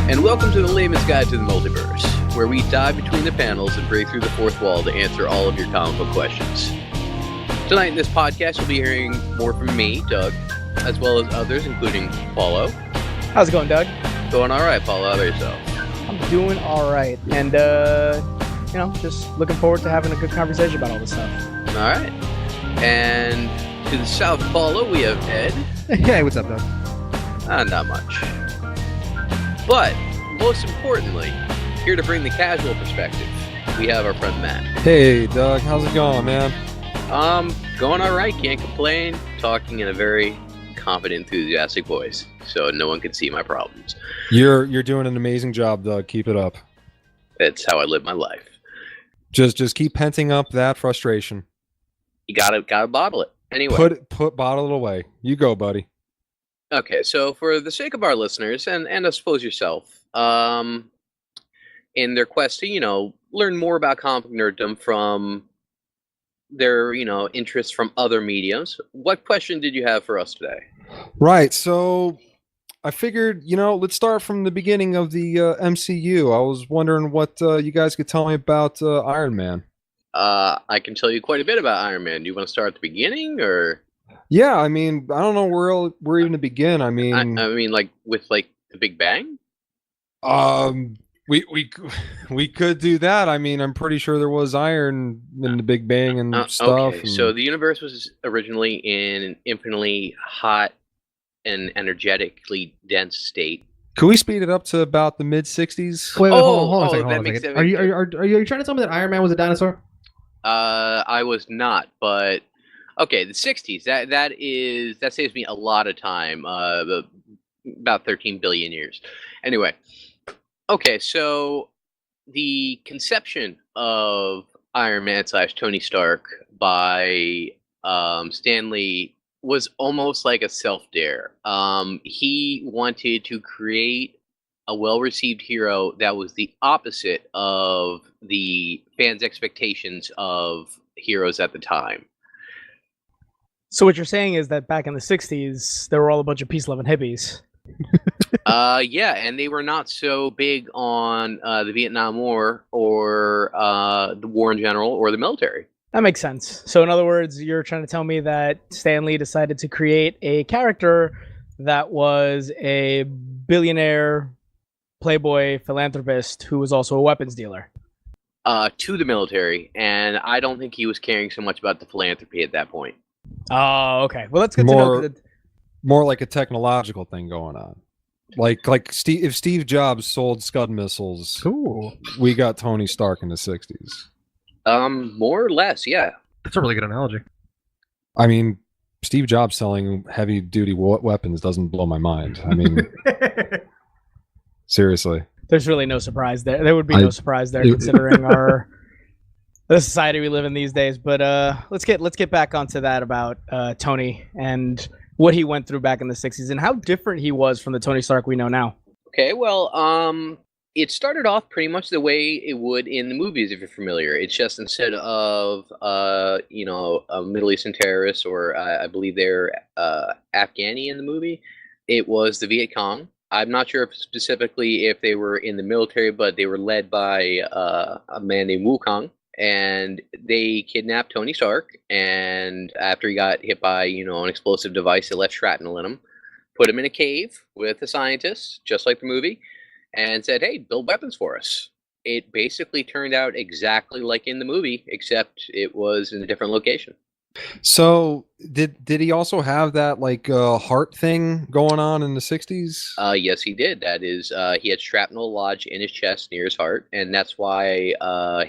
And welcome to the Layman's Guide to the Multiverse, where we dive between the panels and break through the fourth wall to answer all of your comic book questions. Tonight in this podcast, you'll be hearing more from me, Doug, as well as others, including Paolo. How's it going, Doug? Going all right, Paolo. How about yourself? I'm doing all right. And, just looking forward to having a good conversation about all this stuff. All right. And to the south of Paolo, we have Ed. Hey, what's up, Doug? Not much. But, most importantly, here to bring the casual perspective, we have our friend Matt. Hey, Doug. How's it going, man? Going all right. Can't complain. Talking in a very confident, enthusiastic voice, so no one can see my problems. You're doing an amazing job, Doug. Keep it up. It's how I live my life. Just keep penting up that frustration. You gotta bottle it. Anyway. Bottle it away. You go, buddy. Okay, so for the sake of our listeners, and I suppose yourself, in their quest to, learn more about comic nerddom from their, interests from other mediums, what question did you have for us today? Right, so I figured, let's start from the beginning of the MCU. I was wondering what you guys could tell me about Iron Man. I can tell you quite a bit about Iron Man. Do you want to start at the beginning, or? Yeah, I mean, I don't know where even to begin. I mean, with the Big Bang. We could do that. I mean, I'm pretty sure there was iron in the Big Bang and stuff. Okay, so the universe was originally in an infinitely hot and energetically dense state. Could we speed it up to about the mid '60s? Wait, hold on a second. Are you trying to tell me that Iron Man was a dinosaur? I was not, but okay, the '60s. That saves me a lot of time. About 13 billion years. Anyway, okay, so the conception of Iron Man / Tony Stark by Stan Lee was almost like a self-dare. He wanted to create a well-received hero that was the opposite of the fans' expectations of heroes at the time. So what you're saying is that back in the 60s, there were all a bunch of peace-loving hippies. Yeah, and they were not so big on the Vietnam War or the war in general or the military. That makes sense. So in other words, you're trying to tell me that Stan Lee decided to create a character that was a billionaire playboy philanthropist who was also a weapons dealer. To the military, and I don't think he was caring so much about the philanthropy at that point. Oh, okay. Well, that's good to know. More like a technological thing going on. Like if Steve Jobs sold Scud missiles, we got Tony Stark in the 60s. More or less, yeah. That's a really good analogy. I mean, Steve Jobs selling heavy-duty weapons doesn't blow my mind. I mean, seriously. There's really no surprise there. There would be no surprise there considering the society we live in these days. But let's get back onto that about Tony and what he went through back in the 60s and how different he was from the Tony Stark we know now. Okay, well, it started off pretty much the way it would in the movies, if you're familiar. It's just instead of, a Middle Eastern terrorist, or I believe they're Afghani in the movie, it was the Viet Cong. I'm not sure specifically if they were in the military, but they were led by a man named Wukong. And they kidnapped Tony Stark, and after he got hit by, an explosive device that left shrapnel in him, put him in a cave with a scientist, just like the movie, and said, hey, build weapons for us. It basically turned out exactly like in the movie, except it was in a different location. So did he also have that heart thing going on in the 60s? Yes, he did. That is, he had shrapnel lodged in his chest near his heart, and that's why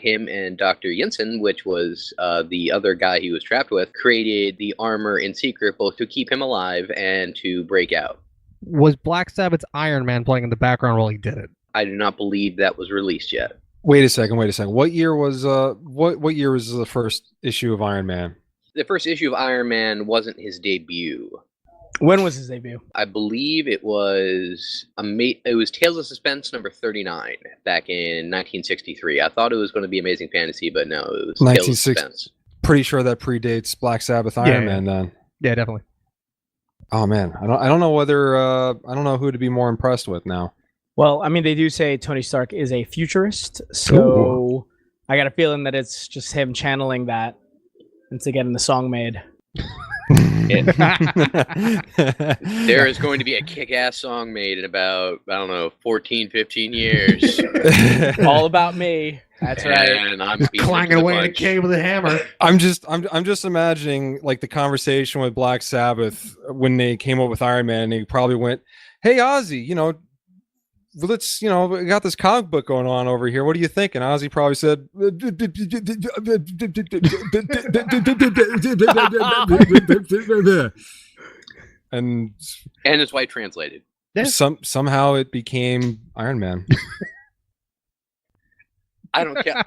him and Dr. Jensen, which was the other guy he was trapped with, created the armor in secret, both to keep him alive and to break out. Was Black Sabbath's Iron Man playing in the background while he did it? I do not believe that was released yet. Wait a second. What year was what year was the first issue of Iron Man? The first issue of Iron Man wasn't his debut. When was his debut? I believe it was Tales of Suspense number 39 back in 1963. I thought it was going to be Amazing Fantasy, but no, it was Tales of Suspense. Pretty sure that predates Black Sabbath Iron Man then. Yeah, definitely. Oh man, I don't know whether I don't know who to be more impressed with now. Well, I mean, they do say Tony Stark is a futurist, so Ooh. I got a feeling that it's just him channeling that into getting the song made. There is going to be a kick-ass song made in about, I don't know, 14, 15 years. All about me. That's right. And I'm clanging away in a cave with a hammer. I'm just imagining like the conversation with Black Sabbath when they came up with Iron Man, and he probably went, "Hey Ozzy, you know, let's, you know, we got this comic book going on over here. What do you think?" And Ozzy probably said, and his wife translated. Somehow it became Iron Man. I don't care.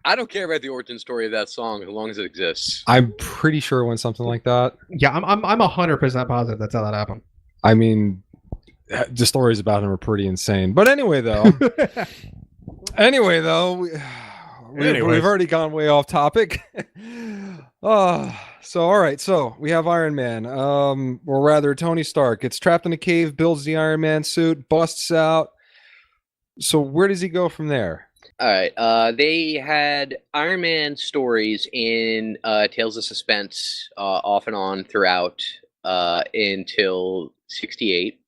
I don't care about the origin story of that song as long as it exists. I'm pretty sure it went something like that. Yeah, I'm 100% positive that's how that happened. I mean, the stories about him are pretty insane. But anyway, though, we've already gone way off topic. So all right, so we have Iron Man, or rather Tony Stark gets trapped in a cave, builds the Iron Man suit, busts out. So where does he go from there? All right. They had Iron Man stories in Tales of Suspense off and on throughout until 68.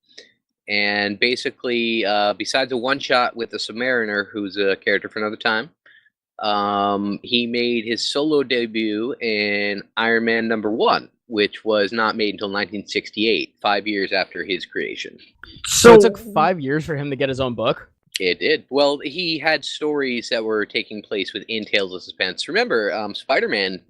And basically, besides a one-shot with the Submariner, who's a character for another time, he made his solo debut in Iron Man #1, which was not made until 1968, 5 years after his creation. So it took 5 years for him to get his own book? It did. Well, he had stories that were taking place within Tales of Suspense. Remember, Spider-Man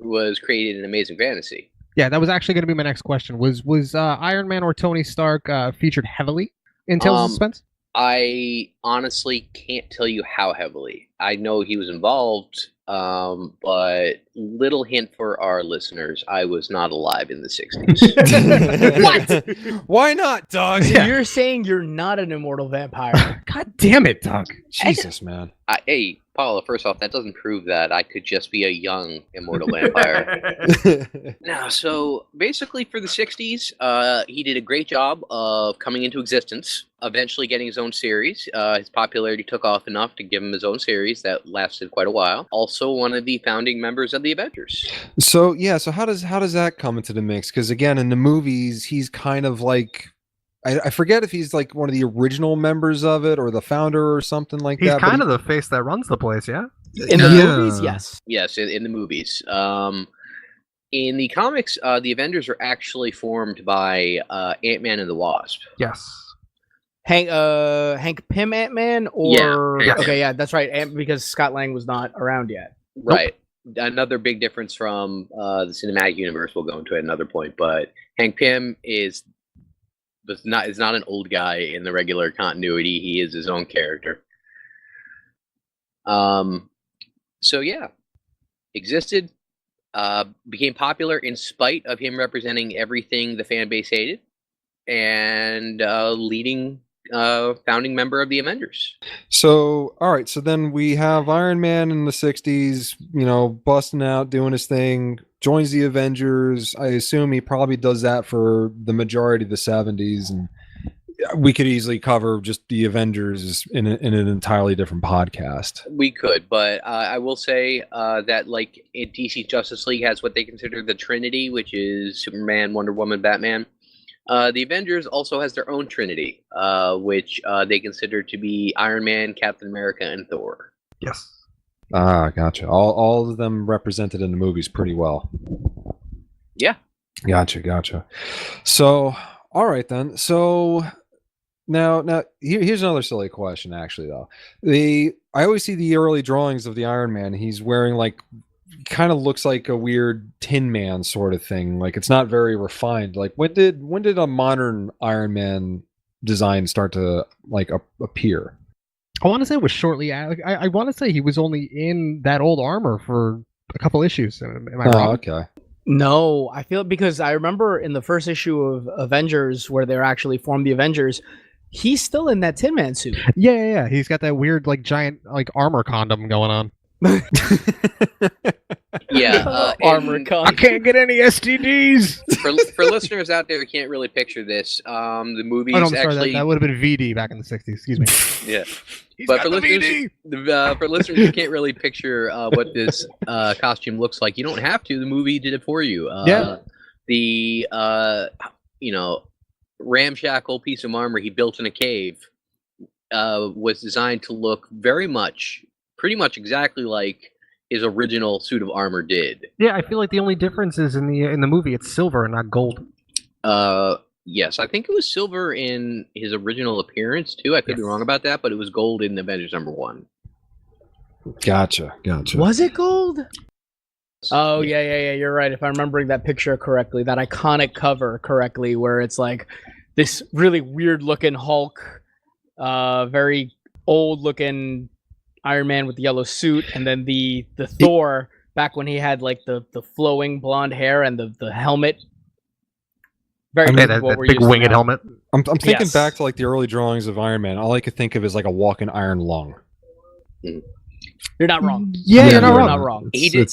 was created in Amazing Fantasy. Yeah, that was actually going to be my next question. Was Iron Man or Tony Stark featured heavily in Tales of Suspense? I honestly can't tell you how heavily. I know he was involved, but little hint for our listeners, I was not alive in the 60s. What? Why not, Doug? So you're saying you're not an immortal vampire? God damn it, Doug. Jesus, man. Hey, Paolo, first off, that doesn't prove that I could just be a young immortal vampire. No, so basically for the 60s, he did a great job of coming into existence, eventually getting his own series. His popularity took off enough to give him his own series that lasted quite a while. Also one of the founding members of the Avengers. So, yeah, so how does that come into the mix? Because again, in the movies, he's kind of like, I forget if he's like one of the original members of it or the founder or something like that. He's kind of the face that runs the place, yeah? In the movies, yes. Yes, in the movies. In the comics, the Avengers are actually formed by Ant-Man and the Wasp. Yes. Hank Pym Ant-Man? Or... Yeah. Okay, yeah, that's right. Because Scott Lang was not around yet. Right. Nope. Another big difference from the cinematic universe we'll go into at another point, but Hank Pym is not an old guy in the regular continuity. He is his own character. So yeah, existed, became popular in spite of him representing everything the fan base hated, and leading founding member of the Avengers. So, all right. So then we have Iron Man in the 60s, you know, busting out, doing his thing, joins the Avengers. I assume he probably does that for the majority of the 70s. And we could easily cover just the Avengers in an entirely different podcast. We could, but I will say that like DC Justice League has what they consider the Trinity, which is Superman, Wonder Woman, Batman. The Avengers also has their own Trinity, which they consider to be Iron Man, Captain America, and Thor. Yes. Ah, gotcha. All of them represented in the movies pretty well. Yeah. Gotcha. So, all right then. So now here's another silly question, actually, though. I always see the early drawings of the Iron Man. He's wearing like, kind of looks like a weird Tin Man sort of thing. Like it's not very refined. Like when did a modern Iron Man design start to like appear? I want to say it was shortly. I want to say he was only in that old armor for a couple issues. Am I wrong? Okay. No, I feel because I remember in the first issue of Avengers where they're actually formed the Avengers, he's still in that Tin Man suit. Yeah. He's got that weird like giant like armor condom going on. Armor and con. I can't get any STDs. for listeners out there who can't really picture this, the movie's Oh, no, I'm sorry. actually That would have been VD back in the 60s. Excuse me. yeah. He's But got for the listeners, VD. for listeners who can't really picture what this costume looks like, you don't have to. The movie did it for you. Yeah. The ramshackle piece of armor he built in a cave was designed to look pretty much exactly like his original suit of armor did. Yeah, I feel like the only difference is in the movie it's silver and not gold. Yes, I think it was silver in his original appearance too. I could be wrong about that, but it was gold in Avengers #1. Gotcha. Was it gold? Oh yeah. You're right. If I'm remembering that picture correctly, that iconic cover correctly, where it's like this really weird looking Hulk, very old looking Iron Man with the yellow suit, and then the Thor back when he had like the flowing blonde hair and the helmet. Very Yeah, that that big winged helmet. I'm thinking Yes. back to like the early drawings of Iron Man. All I could think of is like a walking iron lung. You're not wrong. Yeah, you're not You're wrong. not wrong. He did.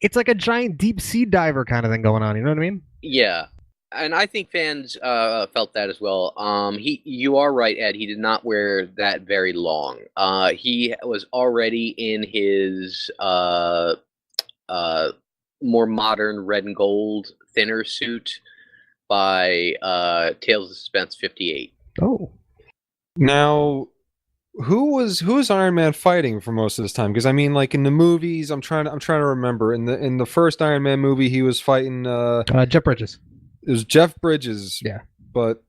It's like a giant deep sea diver kind of thing going on. You know what I mean? Yeah, and I think fans felt that as well. You are right, Ed. He did not wear that very long. He was already in his more modern red and gold thinner suit by Tales of Suspense 58. Oh. Now, who was Iron Man fighting for most of this time? Because I mean, like in the movies, I'm trying to remember. In the first Iron Man movie, he was fighting. Jeff Bridges. It was Jeff Bridges. Yeah. But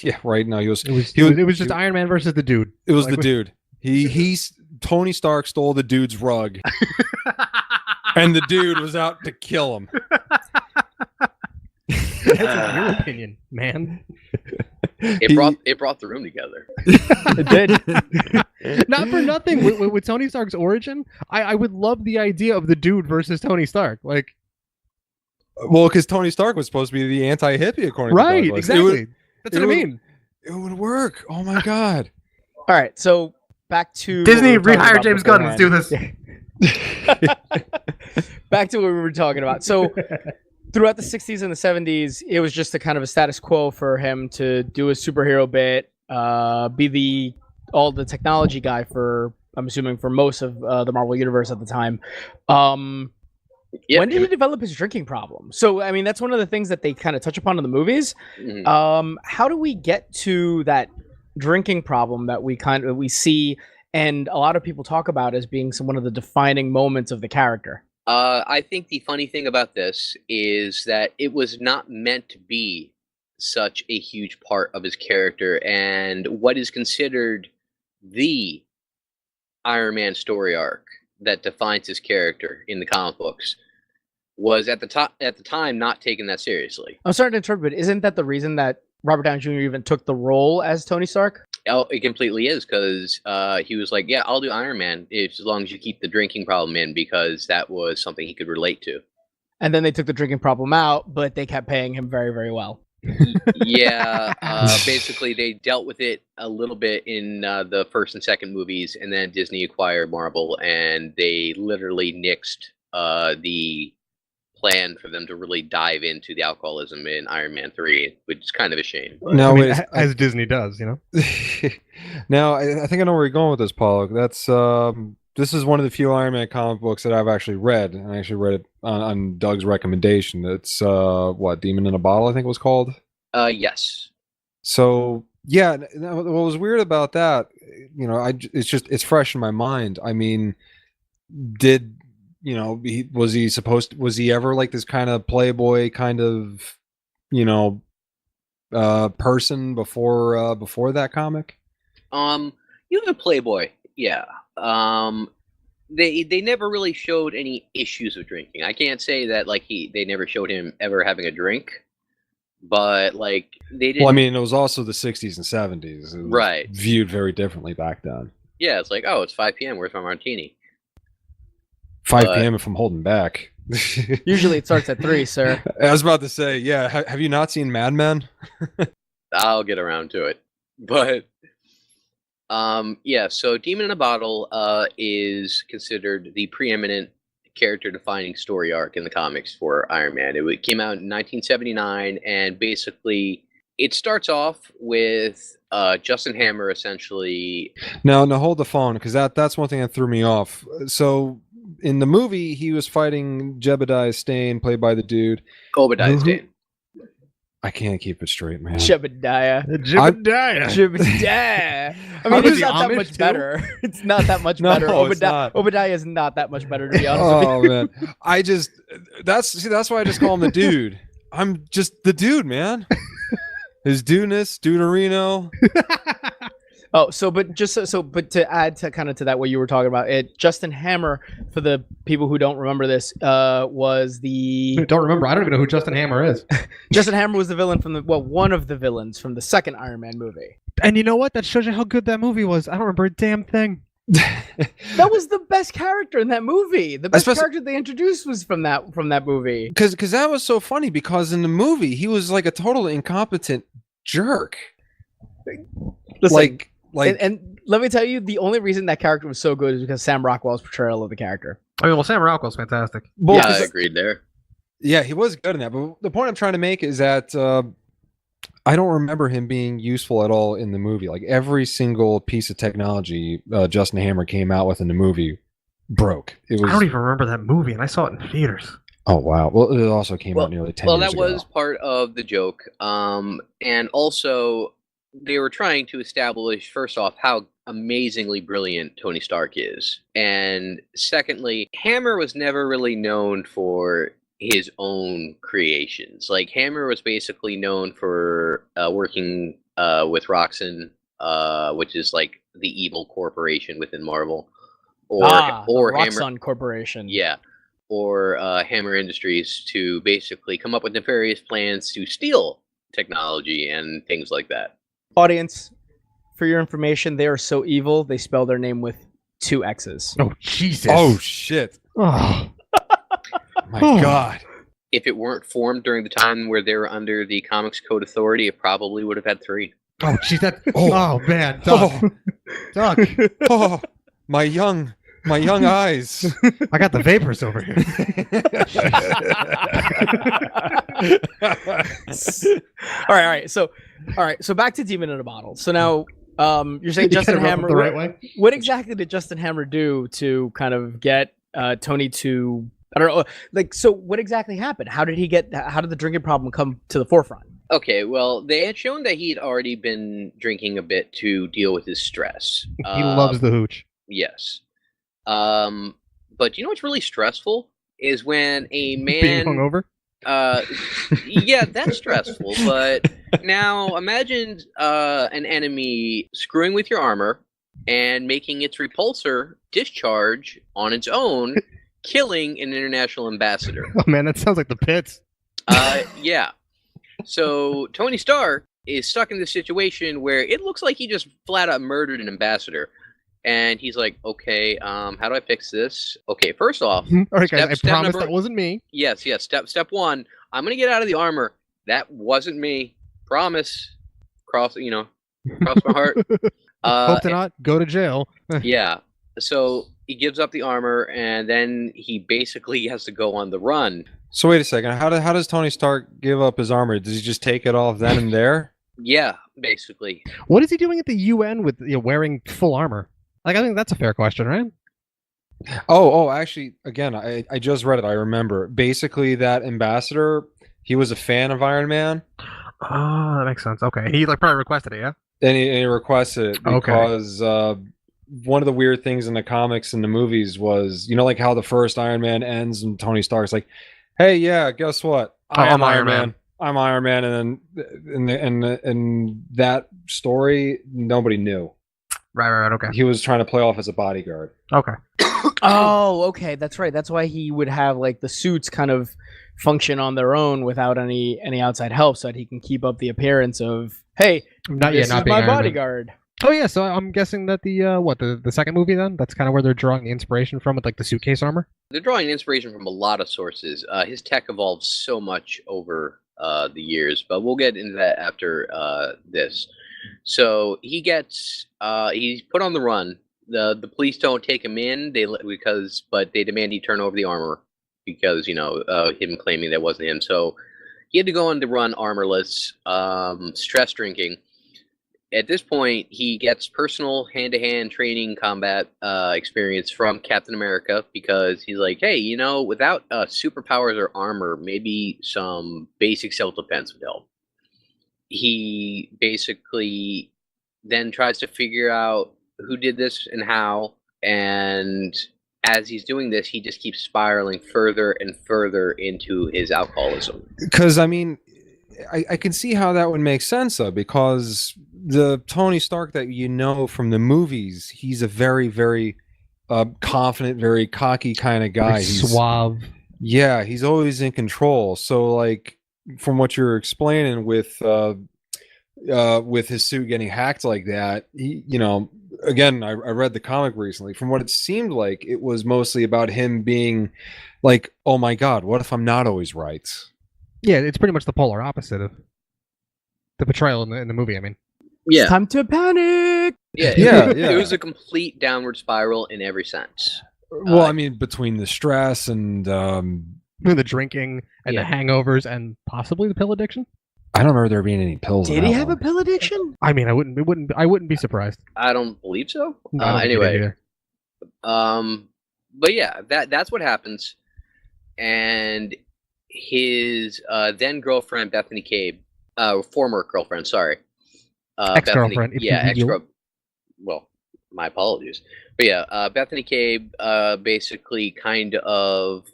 yeah, right now It was just Iron Man versus the dude. It was the dude. He's Tony Stark stole the dude's rug, and the dude was out to kill him. That's your opinion, man. It brought the room together. It did. Not for nothing. With Tony Stark's origin, I would love the idea of the dude versus Tony Stark. Like, well, because Tony Stark was supposed to be the anti-hippie, according to right? Douglas. Exactly. That's what I mean. It would work. Oh my god. All right, so back to Disney, what we were talking rehire about James Gunn. Let's do beforehand. this. Back to what we were talking about. So throughout the 60s and the 70s, it was just a kind of a status quo for him to do a superhero bit, be the technology guy for, I'm assuming, for most of the Marvel Universe at the time. Yeah, when did he develop his drinking problem? So, I mean, that's one of the things that they kind of touch upon in the movies. Mhm. How do we get to that drinking problem that we see, and a lot of people talk about as being one of the defining moments of the character? I think the funny thing about this is that it was not meant to be such a huge part of his character, and what is considered the Iron Man story arc that defines his character in the comic books was at the time not taken that seriously. I'm sorry to interrupt, but isn't that the reason that Robert Downey Jr. even took the role as Tony Stark? Oh, it completely is, because he was like, "Yeah, I'll do Iron Man as long as you keep the drinking problem in," because that was something he could relate to. And then they took the drinking problem out, but they kept paying him very, very well. Yeah, basically they dealt with it a little bit in the first and second movies, and then Disney acquired Marvel, and they literally nixed the plan for them to really dive into the alcoholism in Iron Man 3, which is kind of a shame. No, I mean, wait, as Disney does, you know. Now I think I know where you're going with this, Paolo. That's this is one of the few Iron Man comic books that I've actually read. I actually read it on Doug's recommendation. It's what, Demon in a Bottle, I think it was called. Yes. So yeah, what was weird about that, you know, it's fresh in my mind. I mean, was he ever like this kind of playboy kind of, you know, person before that comic? You have a Playboy, yeah. They never really showed any issues with drinking. I can't say that like they never showed him ever having a drink, but like they didn't. Well, I mean, it was also the 60s and 70s. It was right. Viewed very differently back then. Yeah, it's like, oh, it's 5 p.m. Where's my martini? 5 p.m. if I'm holding back. Usually it starts at 3, sir. I was about to say, yeah. Have you not seen Mad Men? I'll get around to it, but yeah. So, Demon in a Bottle is considered the preeminent character-defining story arc in the comics for Iron Man. It came out in 1979, and basically it starts off with Justin Hammer essentially. Now hold the phone, because that's one thing that threw me off. So in the movie, he was fighting Jebediah Stane, played by the dude. Obadiah Stane. I can't keep it straight, man. Jebediah. Jebediah. I mean, it's the not that Amish much too? better. It's not that much No, better. it's not. Obadiah is not that much better, to be honest with Oh you. man, that's why I just call him the dude. I'm just the dude, man. His dudeness, Duderino. Oh, but to add to kind of to that, what you were talking about, Justin Hammer, for the people who don't remember this, was the Don't remember. I don't even know who Justin Hammer is. Justin Hammer was the villain from one of the villains from the second Iron Man movie. And you know what? That shows you how good that movie was. I don't remember a damn thing. That was the best character in that movie. The best character they introduced was from that movie. Because that was so funny, because in the movie he was like a total incompetent jerk. Listen, and let me tell you, the only reason that character was so good is because Sam Rockwell's portrayal of the character. I mean, well, Sam Rockwell's fantastic. Well, Yeah, I agreed there. Yeah, he was good in that. But the point I'm trying to make is that I don't remember him being useful at all in the movie. Like every single piece of technology Justin Hammer came out with in the movie broke. It was. I don't even remember that movie, and I saw it in theaters. Oh wow! Well, it also came out nearly 10 years ago. Well, that was part of the joke, and also they were trying to establish, first off, how amazingly brilliant Tony Stark is, and secondly, Hammer was never really known for his own creations. Like Hammer was basically known for working with Roxxon, which is like the evil corporation within Marvel, or Roxxon Hammer Corporation. Yeah, or Hammer Industries, to basically come up with nefarious plans to steal technology and things like that. Audience, for your information, they are so evil they spell their name with 2 X's. Oh, Jesus. Oh shit! Oh. My God! If it weren't formed during the time where they were under the Comics Code Authority, it probably would have had 3. Oh, jeez, that. Oh man, Doc. Doc. Oh, my young eyes. I got the vapors over here. All right. So back to Demon in a Bottle. So now, you're saying You Justin kinda Hammer. the right way? What exactly did Justin Hammer do to kind of get Tony to? I don't know. Like, so what exactly happened? How did the drinking problem come to the forefront? Okay, well, they had shown that he'd already been drinking a bit to deal with his stress. He loves the hooch. Yes. But you know what's really stressful is when a man Being hungover. Yeah, that's stressful. But now imagine an enemy screwing with your armor and making its repulsor discharge on its own, killing an international ambassador. Oh man, that sounds like the pits. Yeah. So Tony Stark is stuck in this situation where it looks like he just flat out murdered an ambassador. And he's like, okay, how do I fix this? Okay, first off, All right, guys, I step promise number- that wasn't me. Yes. Step 1, I'm gonna get out of the armor. That wasn't me. Promise. Cross my heart. Hope to not go to jail. Yeah. So he gives up the armor, and then he basically has to go on the run. So wait a second. How does Tony Stark give up his armor? Does he just take it off then and there? Yeah, basically. What is he doing at the UN with wearing full armor? Like, I think that's a fair question, right? Oh, actually, again, I just read it. I remember. Basically, that ambassador, he was a fan of Iron Man. Oh, that makes sense. Okay, he probably requested it, yeah. And he requested it Okay. because one of the weird things in the comics and the movies was, like how the first Iron Man ends and Tony Stark's like, "Hey, yeah, guess what? I'm Iron Man. I'm Iron Man," and then in that story, nobody knew. Right. Okay. He was trying to play off as a bodyguard. Okay. Oh, okay, that's right. That's why he would have like the suits kind of function on their own without any outside help, so that he can keep up the appearance of, hey, Not this yet. Not is being my Iron Man. bodyguard. Oh yeah, so I'm guessing that the second movie then, that's kind of where they're drawing the inspiration from with like the suitcase armor. They're drawing inspiration from a lot of sources. His tech evolved so much over the years, but we'll get into that after this. So he gets he's put on the run. the police don't take him in. But they demand he turn over the armor because him claiming that wasn't him. So he had to go on to run armorless, stress drinking. At this point, he gets personal hand-to-hand training combat experience from Captain America because he's like, hey, without superpowers or armor, maybe some basic self-defense would help. He basically then tries to figure out who did this and how, and as he's doing this, he just keeps spiraling further and further into his alcoholism. Because, I mean, I can see how that would make sense, though, because the Tony Stark that from the movies, he's a very, very confident, very cocky kind of guy. He's suave. Yeah, he's always in control. So, like, from what you're explaining with his suit getting hacked like that, again, I read the comic recently. From what it seemed like, it was mostly about him being like, oh my God, what if I'm not always right? Yeah, it's pretty much the polar opposite of the portrayal in the movie, I mean. Yeah. It's time to panic! Yeah. It was a complete downward spiral in every sense. Well, I mean, between the stress and the drinking and the hangovers and possibly the pill addiction. I don't remember there being any pills. Did he have a pill addiction? I mean, I wouldn't be surprised. I don't believe so. No, anyway, but yeah, that's what happens, and his then girlfriend Bethany Cabe, former girlfriend, sorry, ex-girlfriend. Well, my apologies, but yeah, Bethany Cabe basically kind of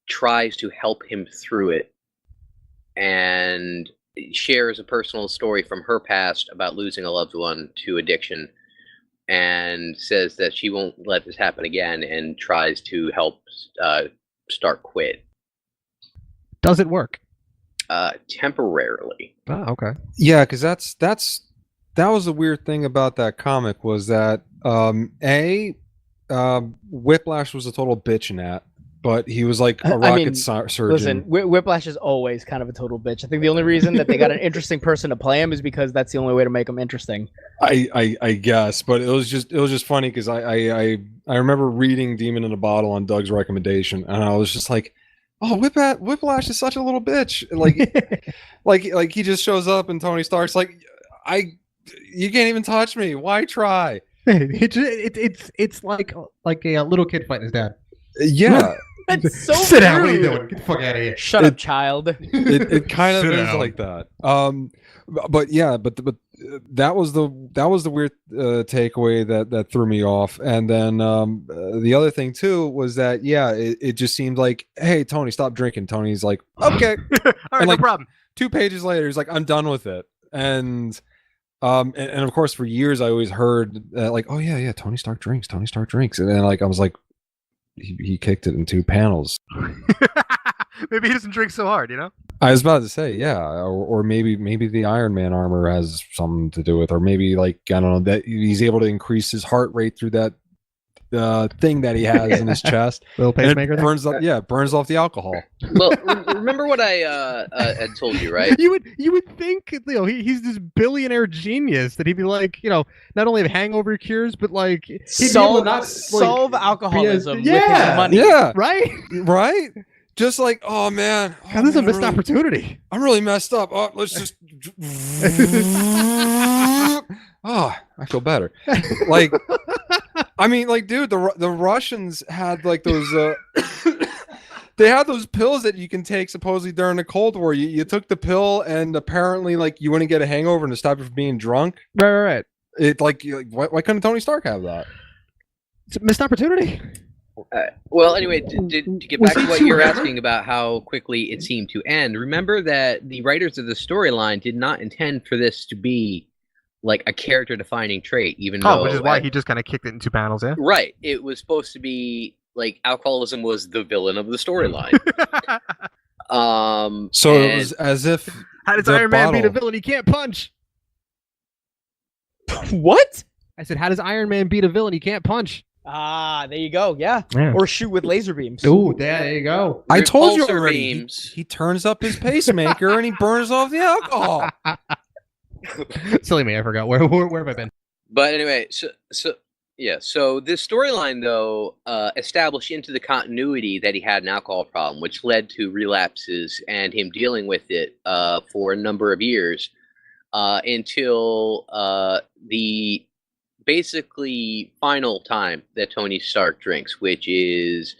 tries to help him through it. And shares a personal story from her past about losing a loved one to addiction, and says that she won't let this happen again, and tries to help Stark quit. Does it work? Temporarily. Oh, okay. Yeah, because that was the weird thing about that comic was that Whiplash was a total bitch in that. But he was like a rocket surgeon. Listen, Whiplash is always kind of a total bitch. I think the only reason that they got an interesting person to play him is because that's the only way to make him interesting. I guess, but it was just funny because I remember reading Demon in a Bottle on Doug's recommendation, and I was just like, oh, Whiplash is such a little bitch. Like he just shows up and Tony Stark's like, you can't even touch me. Why try? It's like a little kid fighting his dad. Yeah. That's so Sit down. What are you rude. doing? Get the fuck out of here. Shut up, child. It kind of Sit is down. like that. But that was the weird takeaway that threw me off. And then the other thing too was that it just seemed like, hey, Tony, stop drinking. Tony's like, okay. All right, like, no problem. 2 pages later, he's like, I'm done with it. And of course, for years I always heard like, oh yeah, Tony Stark drinks. And then like I was like, he kicked it in 2 panels. Maybe he doesn't drink so hard, you know? I was about to say, yeah, or maybe the Iron Man armor has something to do with, or maybe like I don't know that he's able to increase his heart rate through that thing that he has in his chest. Little pacemaker. Burns off the alcohol. Well, remember what I had told you, right? You would think he's this billionaire genius that he'd be like, not only have hangover cures, but like he'd Solve be able to solve alcoholism with his yeah, money. Yeah, right? Just like, oh man, God, this is a missed opportunity. I'm really messed up. Oh, let's just. Oh, I feel better. Like, I mean, like, dude, the Russians had like those. They had those pills that you can take supposedly during the Cold War. You took the pill, and apparently, like, you wouldn't get a hangover and to stop you from being drunk. Right. It like why couldn't Tony Stark have that? It's a missed opportunity. Well, anyway, to get back to what you're asking about how quickly it seemed to end, remember that the writers of the storyline did not intend for this to be like a character-defining trait, even though... which is why he just kind of kicked it in 2 panels, yeah? Right. It was supposed to be, like, alcoholism was the villain of the storyline. So it was as if... How does Iron Man beat a villain he can't punch? What? I said, how does Iron Man beat a villain he can't punch? Ah, there you go. Yeah. Yeah. Or shoot with laser beams. Ooh, there you go. I told you Repulsor already. beams. He turns up his pacemaker and he burns off the alcohol. Silly me, I forgot. Where have I been? But anyway, so Yeah, so this storyline, though, established into the continuity that he had an alcohol problem, which led to relapses and him dealing with it for a number of years until the basically final time that Tony Stark drinks, which is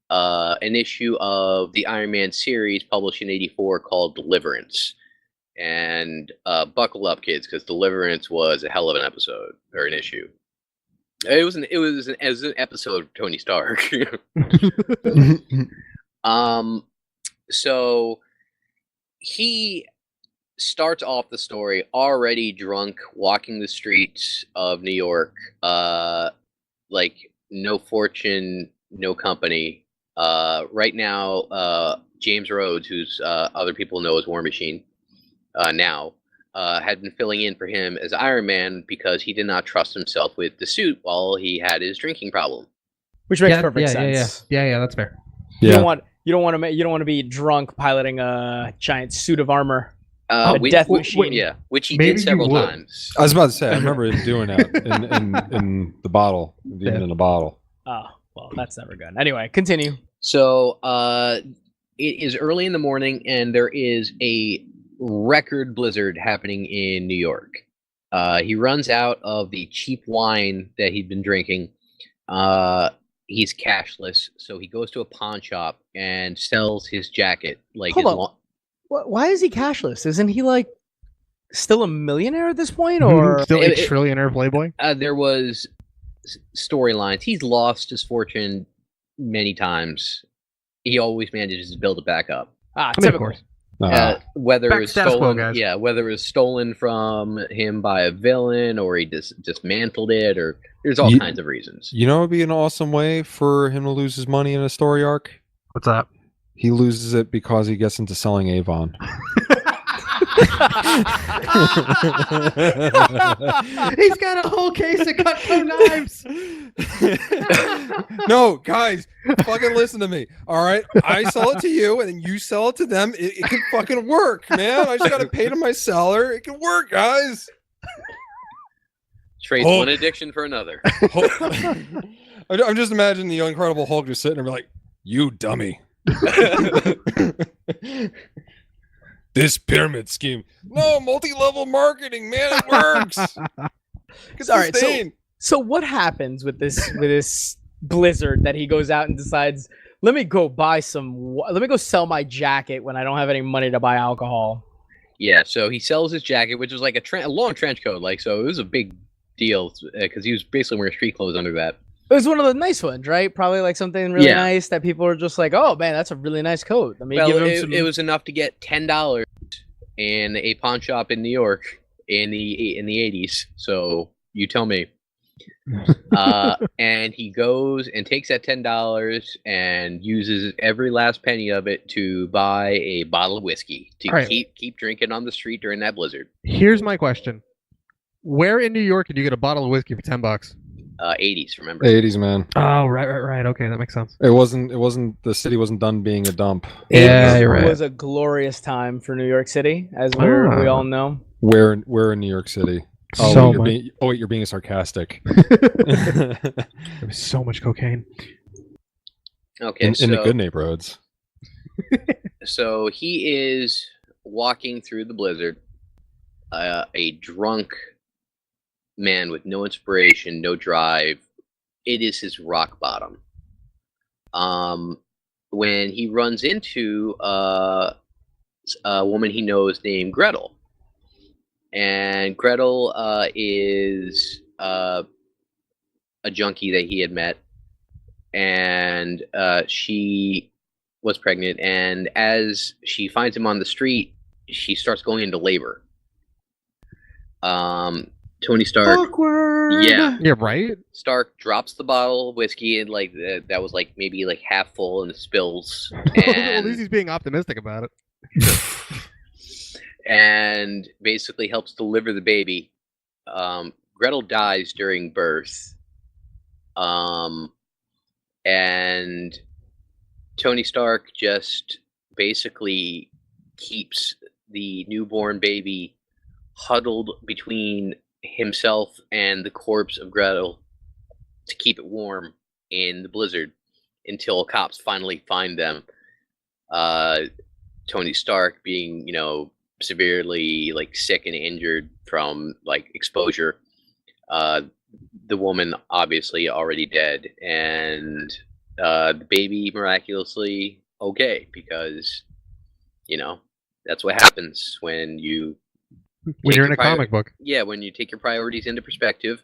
an issue of the Iron Man series published in '84 called Deliverance. And buckle up, kids, because Deliverance was a hell of an episode or an issue. It was an episode of Tony Stark. So he starts off the story already drunk, walking the streets of New York, like no fortune, no company. Right now, James Rhodes, who's other people know as War Machine, now. Had been filling in for him as Iron Man because he did not trust himself with the suit while he had his drinking problem. Which makes perfect sense. Yeah, that's fair. You don't want to be drunk piloting a giant suit of armor. Death machine. Which he did several times. I was about to say, I remember him doing that in the bottle, even in a bottle. Oh, well, that's never good. Anyway, continue. So it is early in the morning, and there is a record blizzard happening in New York. He runs out of the cheap wine that he'd been drinking. He's cashless, so he goes to a pawn shop and sells his jacket. Why is he cashless? Isn't he like still a millionaire at this point, or still a trillionaire playboy? There was storylines. He's lost his fortune many times. He always manages to build it back up. Typical. Whether it's stolen, whether it's stolen from him by a villain, or he dismantled it, or there's all kinds of reasons. You know, it'd be an awesome way for him to lose his money in a story arc. What's that? He loses it because he gets into selling Avon. He's got a whole case of Cutco knives. No, guys, fucking listen to me. All right, I sell it to you, and then you sell it to them. It can fucking work, man. I just gotta pay to my seller. It can work, guys. Trades one addiction for another. I'm just imagining the Incredible Hulk just sitting there like, "You dummy." This pyramid scheme. No, multi-level marketing, man, it works. Sorry, so what happens with this blizzard that he goes out and decides, let me go sell my jacket when I don't have any money to buy alcohol? Yeah, so he sells his jacket, which was like a long trench coat, so it was a big deal because he was basically wearing street clothes under that. It was one of the nice ones, right? Probably like something really nice that people were just like, "Oh man, that's a really nice coat." It was enough to get $10 in a pawn shop in New York in the '80s. So you tell me. And he goes and takes that $10 and uses every last penny of it to buy a bottle of whiskey to keep drinking on the street during that blizzard. Here's my question: where in New York did you get a bottle of whiskey for $10? '80s, remember? 80s, man. Oh, right. Okay, that makes sense. It wasn't. The city wasn't done being a dump. Yeah, you're right. It was a glorious time for New York City, as we all know. Where in New York City? Oh, you're being sarcastic. There was so much cocaine. Okay, in the good neighborhoods. So he is walking through the blizzard, a drunk man with no inspiration, no drive. It is his rock bottom. When he runs into a woman he knows named Gretel. And Gretel is a junkie that he had met. And she was pregnant. And as she finds him on the street, she starts going into labor. Tony Stark. Awkward. Yeah, right. Stark drops the bottle of whiskey and that was maybe half full and it spills. And at least he's being optimistic about it. And basically helps deliver the baby. Gretel dies during birth. And Tony Stark just basically keeps the newborn baby huddled between himself and the corpse of Gretel to keep it warm in the blizzard until cops finally find them. Tony Stark being, severely sick and injured from exposure. The woman obviously already dead, and the baby miraculously okay, because that's what happens when you're in a comic book. Yeah, when you take your priorities into perspective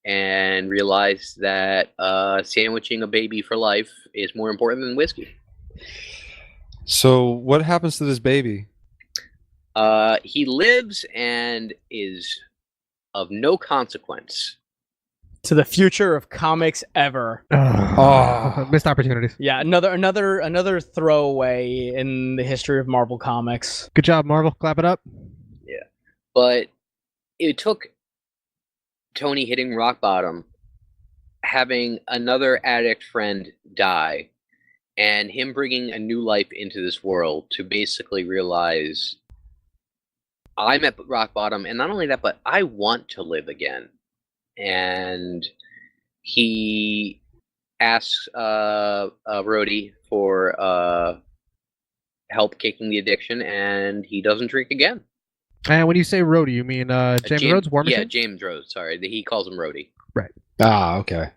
and realize that sandwiching a baby for life is more important than whiskey. So what happens to this baby? He lives and is of no consequence to the future of comics ever. Missed opportunities. Yeah, another throwaway in the history of Marvel Comics. Good job, Marvel. Clap it up. Yeah, but it took Tony hitting rock bottom, having another addict friend die, and him bringing a new life into this world to basically realize, I'm at rock bottom, and not only that, but I want to live again. And he asks Rhodey for help kicking the addiction, and he doesn't drink again. And when you say Rhodey, you mean James Rhodes? War Machine? Yeah, James Rhodes. Sorry, he calls him Rhodey. Right. Ah, okay.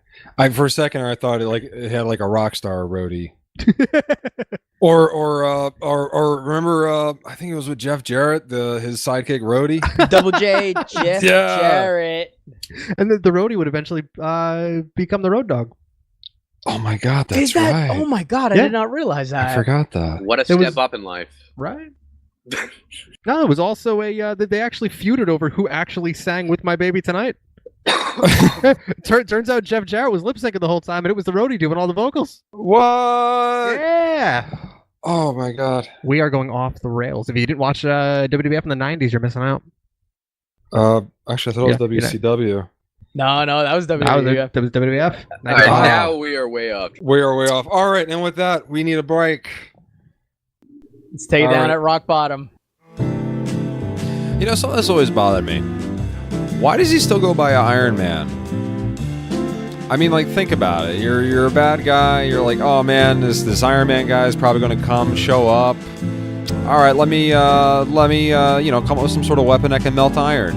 For a second I thought it had a rock star Rhodey. or remember I think it was with Jeff Jarrett, his sidekick Rhodey. Double J, Jeff Jarrett. And the Rhodey would eventually become the Road Dog. Oh my god, that's right. Oh my god, I did not realize that. I forgot that. What a step up in life. Right? No, it was also they actually feuded over who actually sang With My Baby Tonight. Turns out Jeff Jarrett was lip syncing the whole time, and it was the Rhodey doing all the vocals. What? Yeah. Oh my god. We are going off the rails. If you didn't watch WWF in the 90s, you're missing out. Actually, I thought it was WCW. No, that was WWF. That was WWF. All right, now we are way off. We are way off. All right, and with that, we need a break. Let's take it down at rock bottom. Something that's always bothered me. Why does he still go by Iron Man? I mean, think about it. You're a bad guy. You're like, oh man, this Iron Man guy is probably going to come show up. All right, let me come up with some sort of weapon that can melt iron.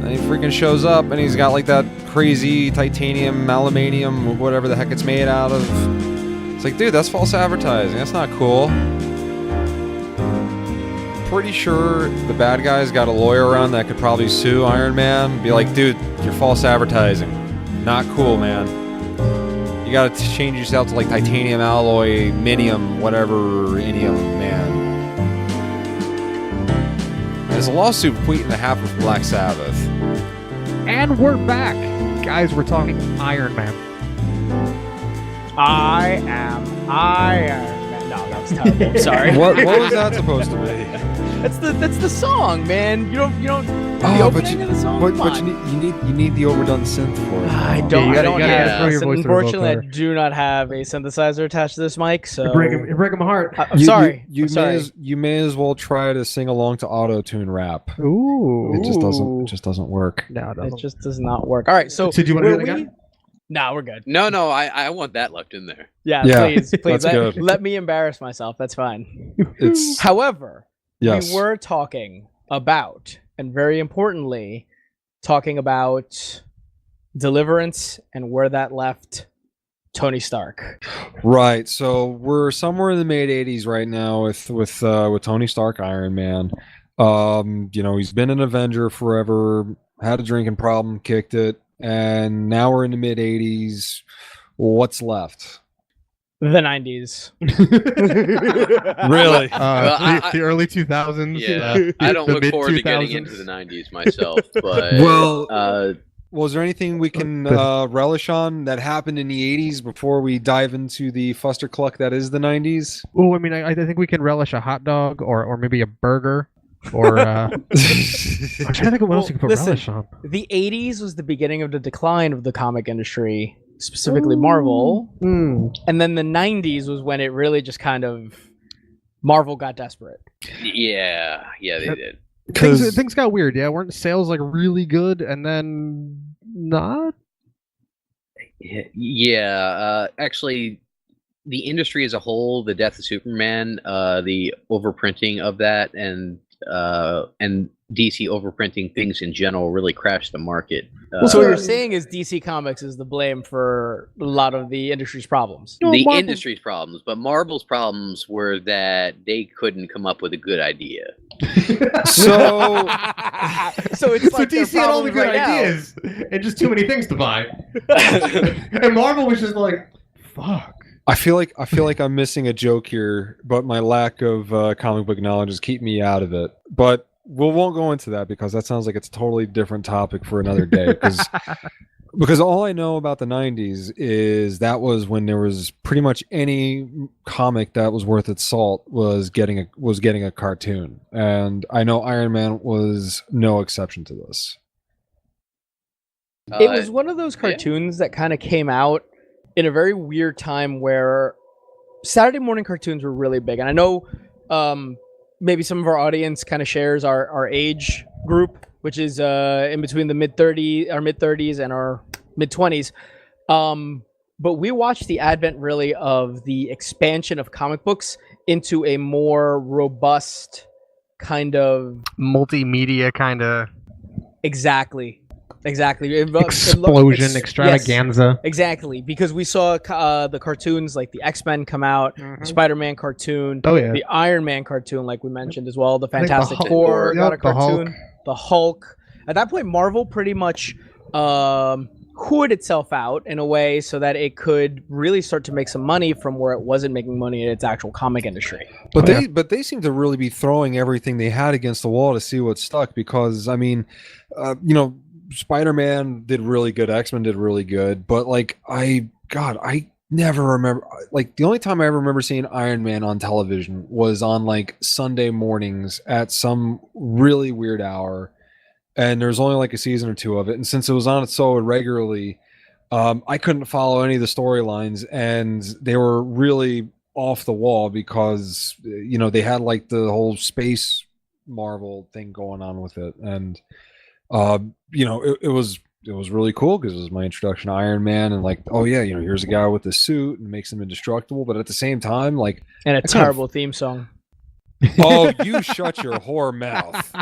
And he freaking shows up, and he's got that crazy titanium, aluminium, whatever the heck it's made out of. It's like, dude, that's false advertising. That's not cool. Pretty sure the bad guy's got a lawyer around that could probably sue Iron Man. Be like, dude, you're false advertising. Not cool, man. You gotta change yourself to titanium alloy, minium, whatever, inium, man. There's a lawsuit waiting to happen from Black Sabbath. And we're back. Guys, we're talking Iron Man. I am Iron Man. No, that was terrible. I'm sorry. What was that supposed to be? That's the song, man. You don't. But you need the overdone synth for it. I don't. You gotta have. throw your voice Unfortunately, I do not have a synthesizer attached to this mic, so you break my heart. I'm sorry. You may as well try to sing along to auto-tune rap. Ooh. It just doesn't work. No, it just does not work. All right, so do you want to do that again? No, we're good. No, I want that left in there. Yeah, please. Let me embarrass myself. That's fine. However, yes. We were talking about, and very importantly, talking about Deliverance and where that left Tony Stark. Right. So we're somewhere in the mid '80s right now with Tony Stark, Iron Man. He's been an Avenger forever. Had a drinking problem, kicked it, and now we're in the mid '80s. What's left? The 90s. Really? The early 2000s. Yeah. I don't look forward to getting into the 90s myself. But was there anything we can relish on that happened in the 80s before we dive into the fustercluck that is the 90s? Oh, I mean, I think we can relish a hot dog or maybe a burger. Or I'm trying to think of what else you can put relish on. The 80s was the beginning of the decline of the comic industry, specifically Marvel. And then the 90s was when it really just kind of Marvel got desperate. Yeah, they did. Things got weird. Yeah, weren't sales really good, and then not. Yeah, actually, the industry as a whole, the death of Superman, the overprinting of that, and DC overprinting things in general really crashed the market. So what you're saying is DC Comics is the blame for a lot of the industry's problems. The industry's problems, but Marvel's problems were that they couldn't come up with a good idea. So it's like DC had all the good ideas and just too many things to buy. And Marvel was just like, fuck. I feel like I'm missing a joke here, but my lack of comic book knowledge is keeping me out of it. But we won't go into that because that sounds like it's a totally different topic for another day. Because all I know about the 90s is that was when there was pretty much any comic that was worth its salt was getting a cartoon, and I know Iron Man was no exception to this. It was one of those cartoons that kind of came out in a very weird time where Saturday morning cartoons were really big, and I know maybe some of our audience kind of shares our age group, which is in between the mid 30s and our mid 20s. But we watched the advent really of the expansion of comic books into a more robust kind of multimedia kind of. Exactly. Explosion, extravaganza. Yes, exactly, because we saw the cartoons like the X-Men come out, Spider-Man cartoon, the Iron Man cartoon, like we mentioned as well, the Fantastic Four got a cartoon, the Hulk. At that point, Marvel pretty much hood itself out in a way so that it could really start to make some money from where it wasn't making money in its actual comic industry. But they seem to really be throwing everything they had against the wall to see what stuck, because I mean, Spider-Man did really good, X-Men did really good, but like I never remember, like the only time I ever remember seeing Iron Man on television was on like Sunday mornings at some really weird hour, and there's only like a season or two of it, and since it was on it so regularly, I couldn't follow any of the storylines, and they were really off the wall because they had like the whole space Marvel thing going on with it, and it was really cool because it was my introduction to Iron Man, and like, oh yeah, here's a guy with a suit and makes him indestructible, but at the same time, like, and a terrible theme song. Oh, you shut your whore mouth.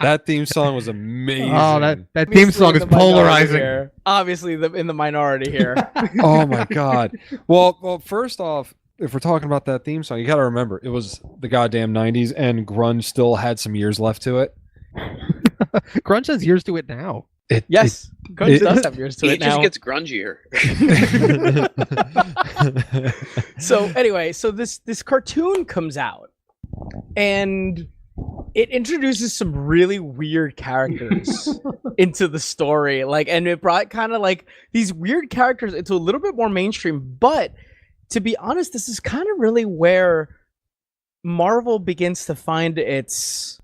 That theme song was amazing. Oh, that theme song is polarizing. Here. Obviously, in the minority here. Oh my god. Well, first off, if we're talking about that theme song, you got to remember it was the goddamn 90s, and grunge still had some years left to it. Grunge has years to it now. Grunge does have years to it now. It just gets grungier. So anyway, this cartoon comes out, and it introduces some really weird characters into the story. And it brought kind of like these weird characters into a little bit more mainstream. But to be honest, this is kind of really where Marvel begins to find its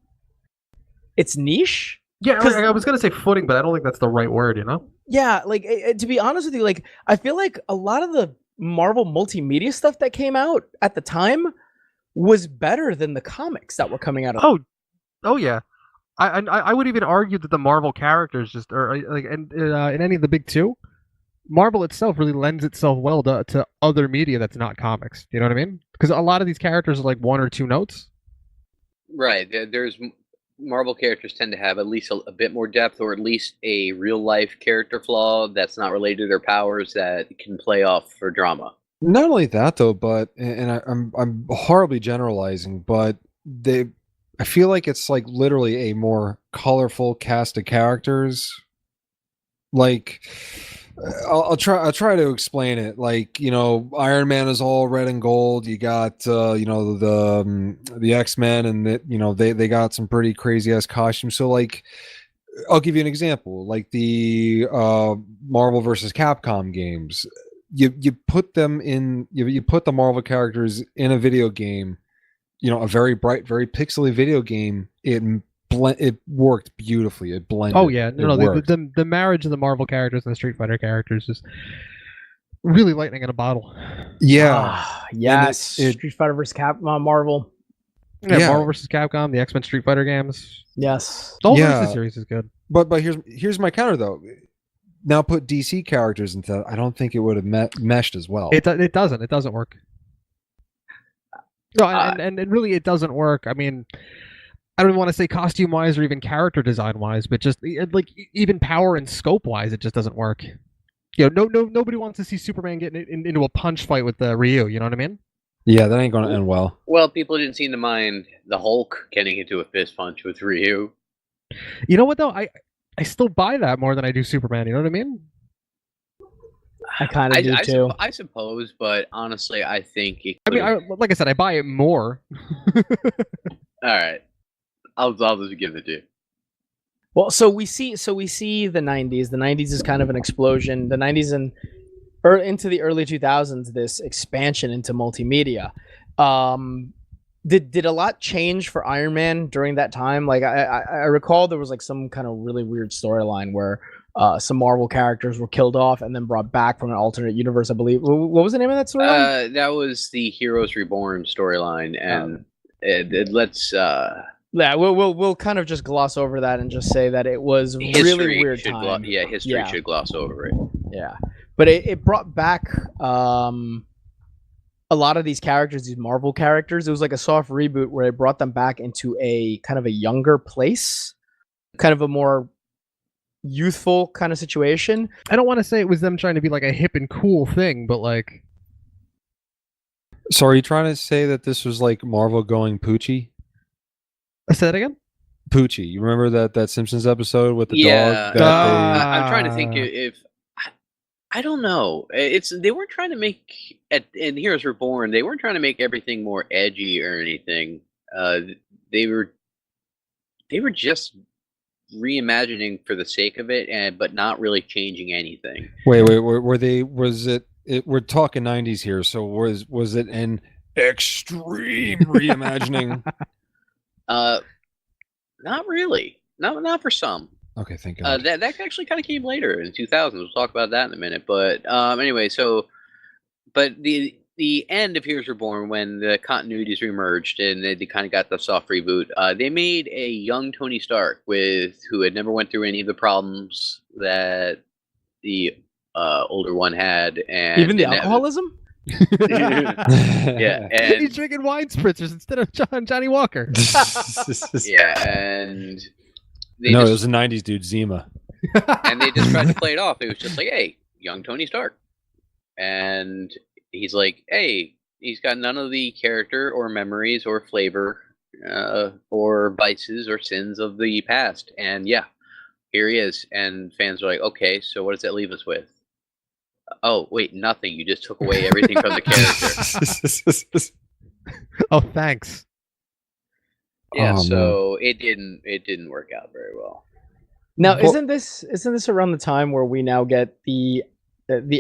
niche. Yeah, I was gonna say footing, but I don't think that's the right word. Yeah, to be honest with you, I feel like a lot of the Marvel multimedia stuff that came out at the time was better than the comics that were coming out of. Oh yeah. I would even argue that the Marvel characters just are like in any of the big two, Marvel itself really lends itself well to other media that's not comics. You know what I mean? Because a lot of these characters are like one or two notes. Right. There's Marvel characters tend to have at least a bit more depth, or at least a real life character flaw that's not related to their powers that can play off for drama. Not only that though, but I'm horribly generalizing, but I feel like it's like literally a more colorful cast of characters. Like, I'll try to explain it. Like, Iron Man is all red and gold. You got the X-Men, and they got some pretty crazy ass costumes. So like, I'll give you an example. Like the Marvel versus Capcom games. You put them in. You put the Marvel characters in a video game. A very bright, very pixely video game. It worked beautifully. It blended. Oh yeah, the marriage of the Marvel characters and the Street Fighter characters is really lightning in a bottle. Yeah, yes. Street Fighter versus Marvel. Yeah, Marvel versus Capcom, the X-Men Street Fighter games. Yes, the whole series is good. But here's my counter though. now put DC characters into that, I don't think it would have meshed as well. It doesn't work. No, and really it doesn't work. I mean, I don't want to say costume wise or even character design wise, but just like even power and scope wise, it just doesn't work. Nobody wants to see Superman getting into a punch fight with Ryu. You know what I mean? Yeah, that ain't going to end well. Well, people didn't seem to mind the Hulk getting into a fist punch with Ryu. You know what though? I still buy that more than I do Superman. You know what I mean? I kind of do too. I suppose, but honestly, I think it like I said, I buy it more. All right, I'll just give it to you. Well, so we see the 90s. The 90s is kind of an explosion. The 90s and into the early 2000s, this expansion into multimedia. Did a lot change for Iron Man during that time? Like I recall there was like some kind of really weird storyline where some Marvel characters were killed off and then brought back from an alternate universe, I believe. What was the name of that storyline? That was the Heroes Reborn storyline, and let's. Yeah, we'll kind of just gloss over that and just say that it was really weird time. History should gloss over it. Yeah, but it brought back a lot of these characters, these Marvel characters. It was like a soft reboot where it brought them back into a kind of a younger place, kind of a more youthful kind of situation. I don't want to say it was them trying to be like a hip and cool thing, but like. So are you trying to say that this was like Marvel going Poochie? Say that again? Poochie. You remember that Simpsons episode with the dog? I'm trying to think if I don't know. They weren't trying to make in Heroes Reborn. They weren't trying to make everything more edgy or anything. They were just reimagining for the sake of it, but not really changing anything. Wait. Were they? Was it? We're talking 90s here. So was it an extreme reimagining? Not really. Not for some. Okay, thank God. That actually kind of came later in 2000. We'll talk about that in a minute. But anyway, but the end of Heroes Reborn, when the continuities remerged and they kind of got the soft reboot, they made a young Tony Stark who had never went through any of the problems that the older one had, and even the alcoholism. Yeah, and he's drinking wine spritzers instead of Johnny Walker. Yeah, and it was a 90s dude, Zima. And they just tried to play it off. It was just like, hey, young Tony Stark. And he's like, hey, he's got none of the character or memories or flavor or vices or sins of the past. And yeah, here he is. And fans are like, okay, so what does that leave us with? Oh, wait, nothing. You just took away everything from the character. Oh, thanks. Yeah, so man. It didn't work out very well. Now, isn't this around the time where we now get the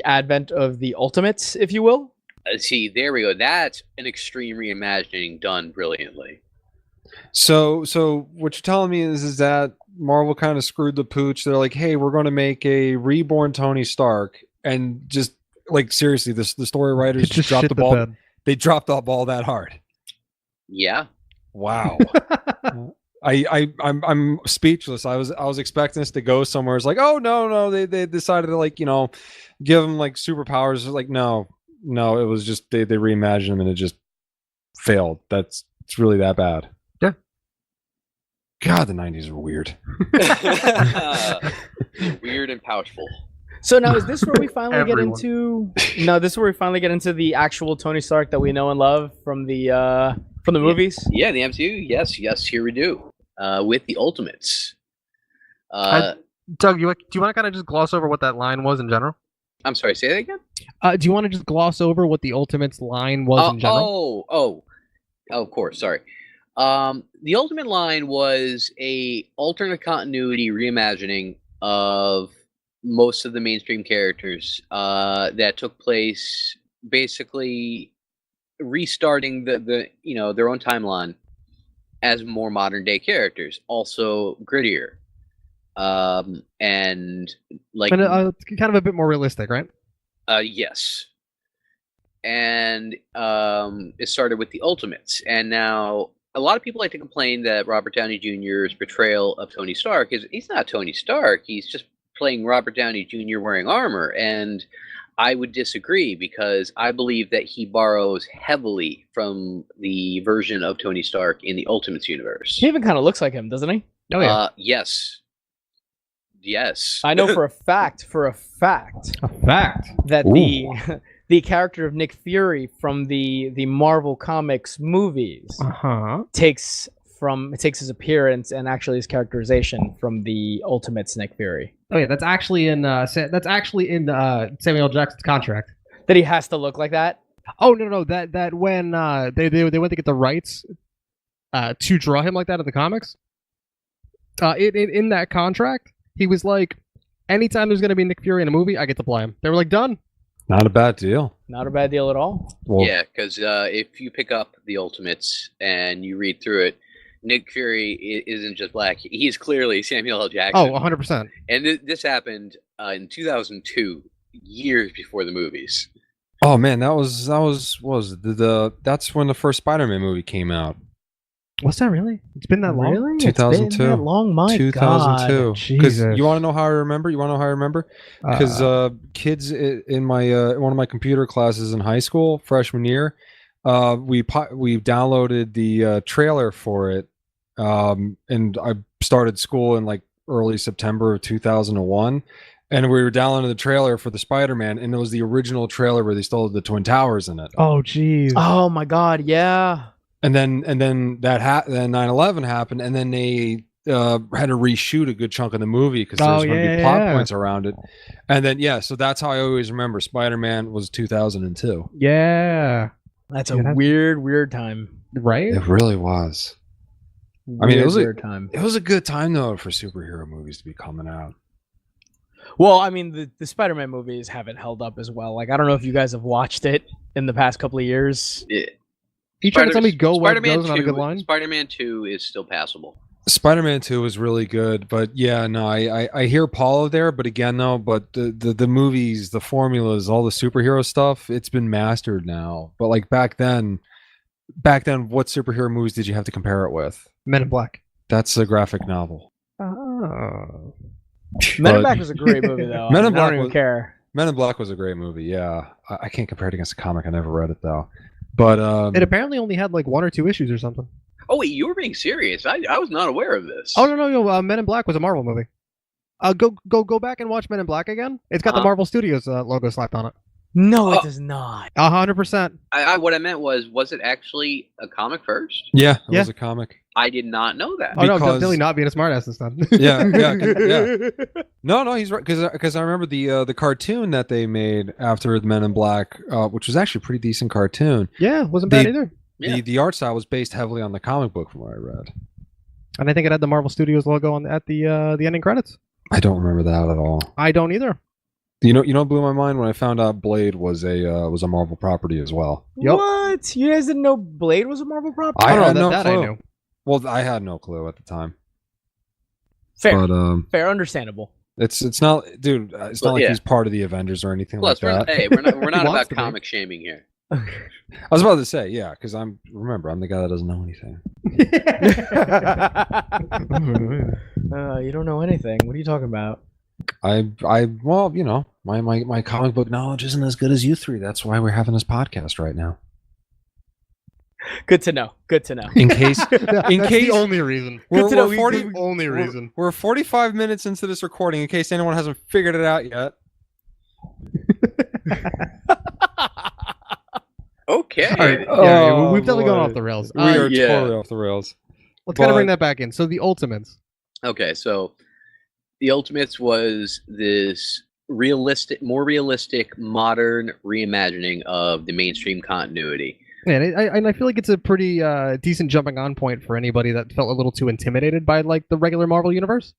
advent of the Ultimates, if you will? See, there we go. That's an extreme reimagining done brilliantly. So what you're telling me is that Marvel kind of screwed the pooch. They're like, hey, we're going to make a reborn Tony Stark, and just like seriously, the story writers just dropped the ball. They dropped the ball that hard. Yeah. Wow. I'm speechless. I was expecting this to go somewhere. It's like, oh no, they decided to give him like superpowers. Like no, it was just they reimagined him and it just failed. It's really that bad. Yeah. God, the 90s were weird. Weird and powerful. So now is this where we finally get into? No, this is where we finally get into the actual Tony Stark that we know and love from the movies. Yeah, the MCU. Yes, here we do. With the Ultimates. Doug, do you want to kind of just gloss over what that line was in general? I'm sorry, say that again? Do you want to just gloss over what the Ultimates line was in general? Oh, of course, sorry. The Ultimate line was a alternate continuity reimagining of most of the mainstream characters that took place basically restarting the their own timeline as more modern day characters, also grittier, and kind of a bit more realistic, right? Yes. And it started with the Ultimates, and now a lot of people like to complain that Robert Downey Jr.'s portrayal of Tony Stark he's not Tony Stark. He's just playing Robert Downey Jr. wearing armor, and I would disagree because I believe that he borrows heavily from the version of Tony Stark in the Ultimates universe. He even kind of looks like him, doesn't he? Oh yeah. Yes. Yes. I know for a fact, A fact. that Ooh. the character of Nick Fury from the Marvel Comics movies takes his appearance and actually his characterization from the Ultimates Nick Fury. Oh yeah, that's actually in Samuel L. Jackson's contract. That he has to look like that. Oh no, that when they went to get the rights to draw him like that in the comics, in that contract, he was like, anytime there's gonna be Nick Fury in a movie, I get to play him. They were like, done. Not a bad deal. Not a bad deal at all. Well, Yeah, because if you pick up the Ultimates and you read through it, Nick Fury isn't just black. He's clearly Samuel L. Jackson. Oh, 100%. And this happened in 2002, years before the movies. oh man, that's when the first Spider-Man movie came out. Was that really? It's been that long. Really? 2002. It's been that long, my 2002. God. Because Jesus. you want to know how I remember? Because kids in my one of my computer classes in high school, freshman year, we downloaded the trailer for it, and I started school in like early September of 2001. And we were downloading the trailer for the Spider-Man, and it was the original trailer where they still had the Twin Towers in it. Oh, jeez. Oh my God, yeah. And then then 9/11 happened, and then they had to reshoot a good chunk of the movie because there's going to be plot points around it. And then so that's how I always remember Spider-Man was 2002. Yeah. That's a weird time. Right? It really was. Weird, it was weird time. It was a good time though for superhero movies to be coming out. Well, I mean, the Spider-Man movies haven't held up as well. Like, I don't know if you guys have watched it in the past couple of years. Yeah. You trying to tell me Go Where It Spider-Man Goes not a 2, good line? Spider-Man 2 is still passable. Spider-Man 2 was really good, but yeah, no, I hear Paolo there, but again though, but the movies, the formulas, all the superhero stuff, it's been mastered now. But like back then, what superhero movies did you have to compare it with? Men in Black. That's a graphic novel. Oh. Men in Black was a great movie, though. Men in Black I don't even care. Men in Black was a great movie. Yeah, I can't compare it against a comic. I never read it though. But it apparently only had like 1 or 2 issues or something. Oh wait, you were being serious? I was not aware of this. Oh no! Men in Black was a Marvel movie. Go back and watch Men in Black again. It's got the Marvel Studios logo slapped on it. No, it does not. 100%. What I meant was it actually a comic first? yeah, it was a comic. I did not know that. Oh no, Billy not being a smartass this time. yeah. No, he's right because I remember the cartoon that they made after the Men in Black, which was actually a pretty decent cartoon. Yeah, wasn't bad either. Yeah. The art style was based heavily on the comic book from what I read. And I think it had the Marvel Studios logo at the ending credits. I don't remember that at all. I don't either. You know, blew my mind when I found out Blade was a Marvel property as well. Yep. What? You guys didn't know Blade was a Marvel property? I had no that clue. I knew. Well, I had no clue at the time. Fair. But Fair, understandable. it's not, dude. It's not like he's part of the Avengers or anything Plus, like that. we're not about comic shaming here. I was about to say, yeah, because I'm the guy that doesn't know anything. You don't know anything. What are you talking about? Well, you know, my comic book knowledge isn't as good as you three. That's why we're having this podcast right now. Good to know. Good to know. In case, the only reason. We're 45 minutes into this recording. In case anyone hasn't figured it out yet. Okay. All right. We've definitely gone off the rails. We are totally off the rails. Let's kind of bring that back in. So the Ultimates. Okay, so the Ultimates was this more realistic, modern reimagining of the mainstream continuity. Yeah, and I feel like it's a pretty decent jumping on point for anybody that felt a little too intimidated by like the regular Marvel universe.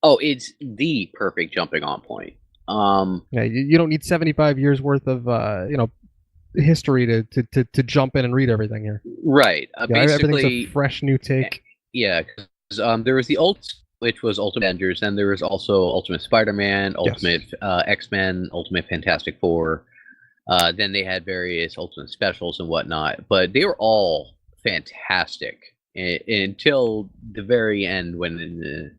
Oh, it's the perfect jumping on point. Yeah, you don't need 75 years worth of history to jump in and read everything here. Right. Everything's Basically, a fresh new take. Yeah, because there was the which was Ultimate Avengers, and there was also Ultimate Spider-Man, Ultimate X-Men, Ultimate Fantastic Four. Then they had various Ultimate Specials and whatnot, but they were all fantastic until the very end when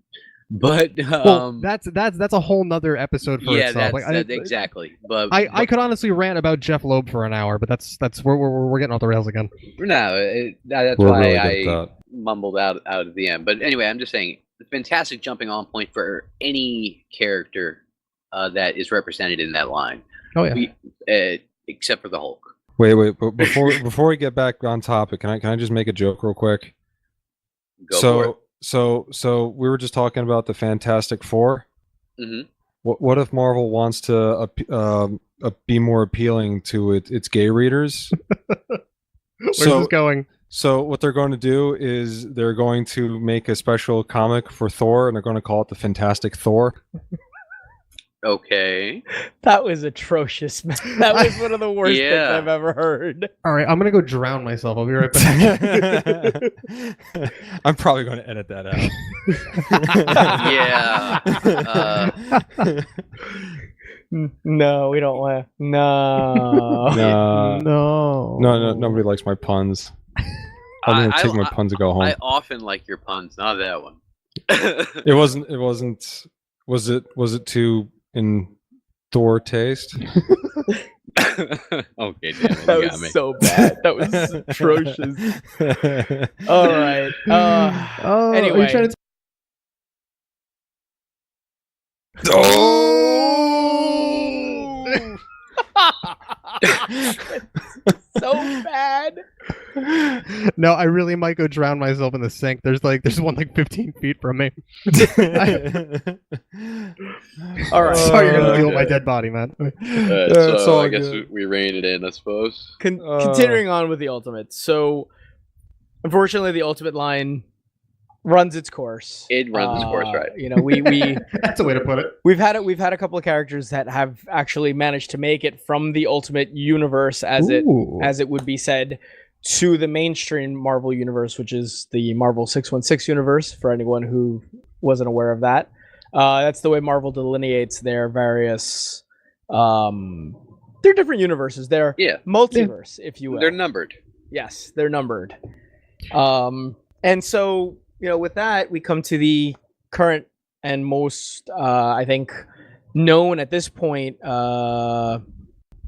But Well, that's a whole nother episode for yeah, itself. exactly. But I could honestly rant about Jeff Loeb for an hour, but that's we're getting off the rails again. no, that's We're why really good I at that. mumbled out at the end. But anyway, I'm just saying, fantastic jumping on point for any character that is represented in that line. Oh yeah. Except for the Hulk. Wait, but before we get back on topic, can I just make a joke real quick? Go for it. So we were just talking about the Fantastic Four. Mm-hmm. What if Marvel wants to be more appealing to its gay readers? Where's this going? So what they're going to do is they're going to make a special comic for Thor, and they're going to call it the Fantastic Thor. Okay. That was atrocious, man. That was one of the worst things I've ever heard. All right, I'm gonna go drown myself. I'll be right back. I'm probably going to edit that Yeah. No, we don't want. No. No, nobody likes my puns. I'm going to take my puns and go home. I often like your puns, not that one. It wasn't. Was it too in Thor taste? Okay, damn it. That was so bad. That was atrocious. All right. Anyway. Are you trying to so bad. No, I really might go drown myself in the sink. There's one like 15 feet from me. All right. Sorry, you're gonna deal with my dead body, man. So I guess we rein it in, I suppose. Continuing on with the Ultimate. So, unfortunately, the Ultimate line runs its course. It runs its course, right? You know, we That's a way to put it. We've had a couple of characters that have actually managed to make it from the Ultimate universe, as it would be said, to the mainstream Marvel universe, which is the Marvel 616 universe. For anyone who wasn't aware of that, that's the way Marvel delineates their various. They're different universes. They're multiverse, if you will. They're numbered. Yes, they're numbered. And so, you know, with that, we come to the current and most, I think, known at this point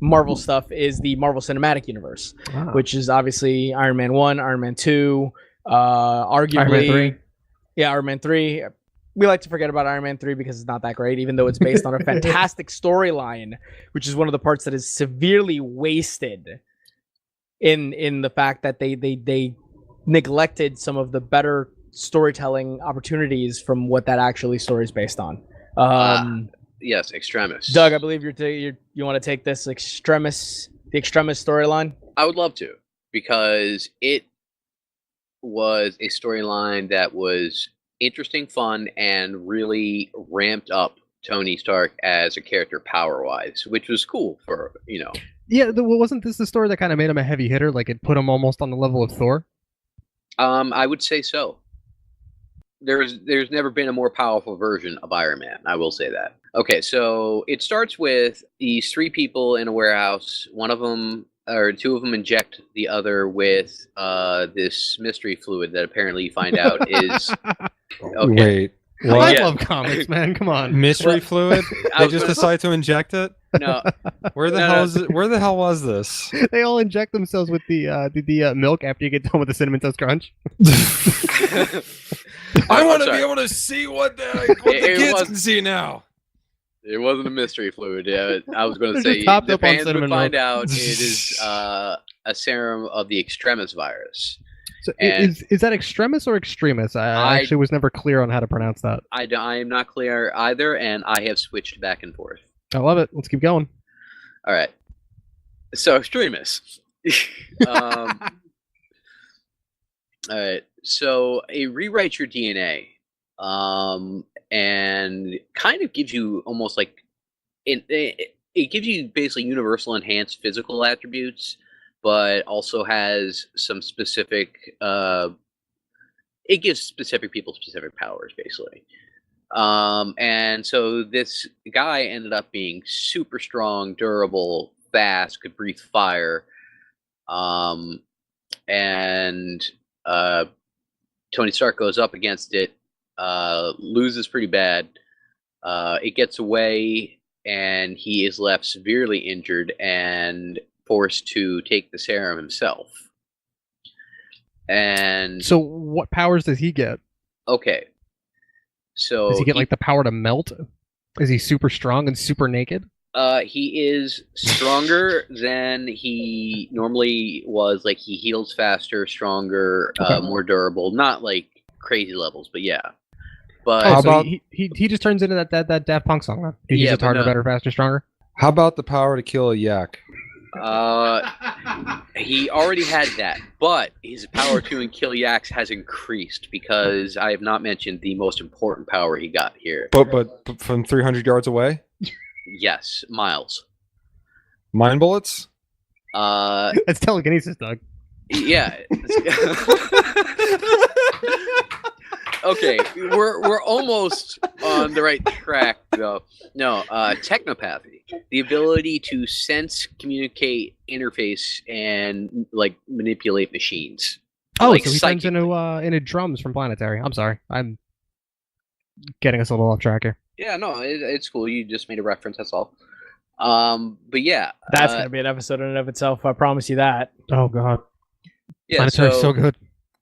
Marvel stuff is the Marvel Cinematic Universe, which is obviously Iron Man 1, Iron Man 2, arguably... Iron Man 3. Yeah, Iron Man 3. We like to forget about Iron Man 3 because it's not that great, even though it's based on a fantastic storyline, which is one of the parts that is severely wasted in the fact that they neglected some of the better storytelling opportunities from what that actually story is based on. Yes, Extremis. Doug, I believe you want to take this the Extremis storyline. I would love to, because it was a storyline that was interesting, fun, and really ramped up Tony Stark as a character power-wise, which was cool for, you know. Yeah, wasn't this the story that kind of made him a heavy hitter? Like, it put him almost on the level of Thor? I would say so. There's never been a more powerful version of Iron Man. I will say that. Okay, so it starts with these three people in a warehouse. One of them, or two of them, inject the other with this mystery fluid that apparently you find out is... Okay. Wait. What? I love comics, man. Come on. Mystery fluid? They just decide to inject it? No. Where the hell was this? They all inject themselves with the milk after you get done with the Cinnamon Toast Crunch. I want to be able to see what the kids can see now. It wasn't a mystery fluid. Yeah, I was going to say the fans would find out it is a serum of the Extremis virus. So is that Extremis or Extremis? I actually was never clear on how to pronounce that. I am not clear either, and I have switched back and forth. I love it. Let's keep going. All right. So Extremis. All right. So it rewrites your DNA, and kind of gives you almost like it gives you basically universal enhanced physical attributes, but also has some specific. It gives specific people specific powers, basically. And so this guy ended up being super strong, durable, fast, could breathe fire, and Tony Stark goes up against it loses pretty bad. It gets away, and he is left severely injured and forced to take the serum himself. And So what powers does he get? okay, so Does he get like the power to melt? Is he super strong and super naked? he is stronger than he normally was. Like, he heals faster, stronger, more durable. Not like crazy levels, but yeah. But Oh, How so about- he just turns into that Daft Punk song, huh? He's Yeah, just but harder, no. better, faster, stronger. How about the power to kill a yak? he already had that, but his power to kill yaks has increased because I have not mentioned the most important power he got here. But from 300 yards away? Yes, Miles. Mind bullets? It's telekinesis, Doug. Yeah. Okay, we're almost on the right track though. No, technopathy, the ability to sense, communicate, interface, and like manipulate machines. Oh, Like so he psychic- turns into drums from Planetary. I'm sorry, I'm getting us a little off track here. Yeah, no, it's cool. You just made a reference. That's all. But yeah, That's gonna be an episode in and of itself. I promise you that. Oh God, yeah. Planetary's so good.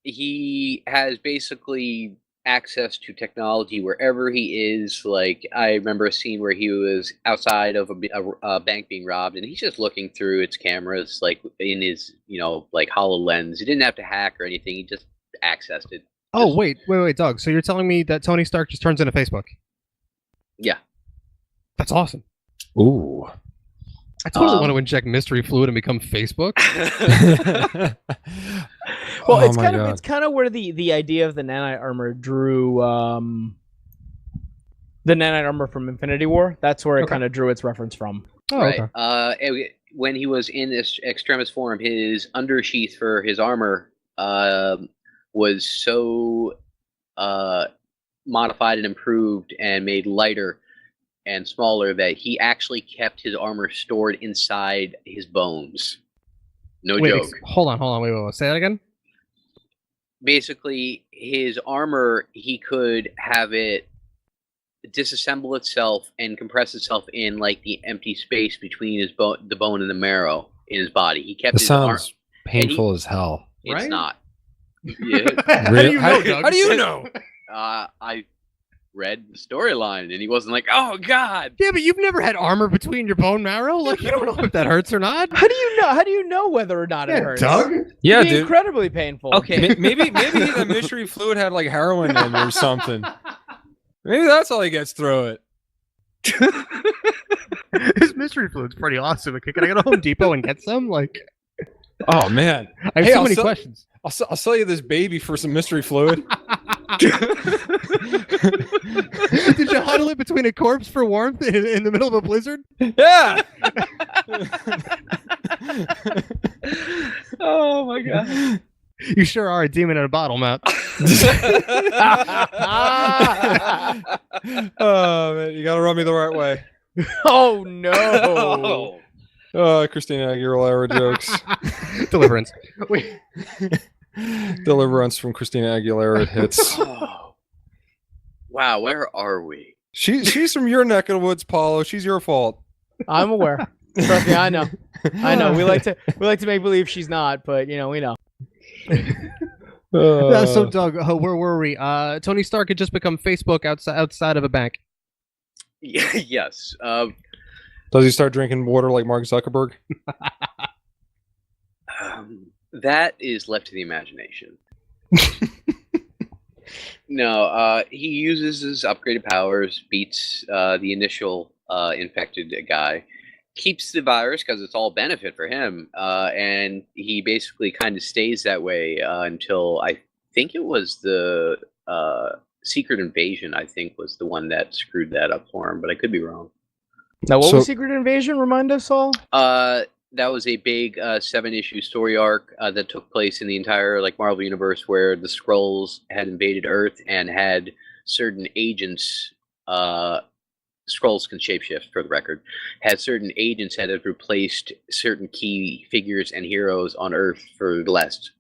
He has basically access to technology wherever he is. Like, I remember a scene where he was outside of a bank being robbed, and he's just looking through its cameras, like in his, like HoloLens. He didn't have to hack or anything. He just accessed it. Oh wait, Doug. So you're telling me that Tony Stark just turns into Facebook? Yeah. That's awesome. Ooh. I totally want to inject mystery fluid and become Facebook. Well, Oh it's my kind God. of where the idea of the nanite armor drew the nanite armor from Infinity War. That's where it Okay. kind of drew its reference from. Oh, Right. okay. When he was in this extremis form, his undersheath for his armor was so modified and improved and made lighter and smaller that he actually kept his armor stored inside his bones. No Wait, joke. hold on. Wait. Say that again. Basically, his armor, he could have it disassemble itself and compress itself in like the empty space between his the bone and the marrow in his body. He kept This his arm. sounds painful as hell. It's Right? not. Yeah. How do Really? you know, Doug? How do you know? I read the storyline, and he wasn't like, "Oh God." Yeah, but you've never had armor between your bone marrow. Like, you don't know if that hurts or not. How do you know? How do you know whether or not it hurts? Yeah, It'd be dude. incredibly painful. Okay. Maybe the mystery fluid had like heroin in it or something. Maybe that's all he gets through it. His mystery fluid's pretty awesome. Okay, can I go to Home Depot and get some? Like, Oh man, I have Hey, so I'll many sell- questions. I'll sell you this baby for some mystery fluid. Did you huddle it between a corpse for warmth in the middle of a blizzard? Yeah. Oh my God. You sure are a demon in a bottle, Matt. Oh man, you gotta rub me the right way. Oh no. Oh. Christina Aguilera jokes. Deliverance. Wait. Deliverance from Christina Aguilera hits. Oh. Wow, where are we? She's from your neck of the woods, Paolo. She's your fault. I'm aware. Trust me, I know. I know. We like to make believe she's not, but we know. So, Doug, where were we? Tony Stark had just become Facebook outside of a bank. Yes. Does he start drinking water like Mark Zuckerberg? That is left to the imagination. No, he uses his upgraded powers, beats the initial infected guy, keeps the virus because it's all benefit for him, and he basically kind of stays that way until I think it was the Secret Invasion. I think was the one that screwed that up for him, but I could be wrong. Now, what So- was Secret Invasion? Remind us all. That was a big 7-issue story arc that took place in the entire Marvel universe, where the Skrulls had invaded Earth and had certain agents. Skrulls can shapeshift, for the record. Had certain agents that have replaced certain key figures and heroes on Earth for the last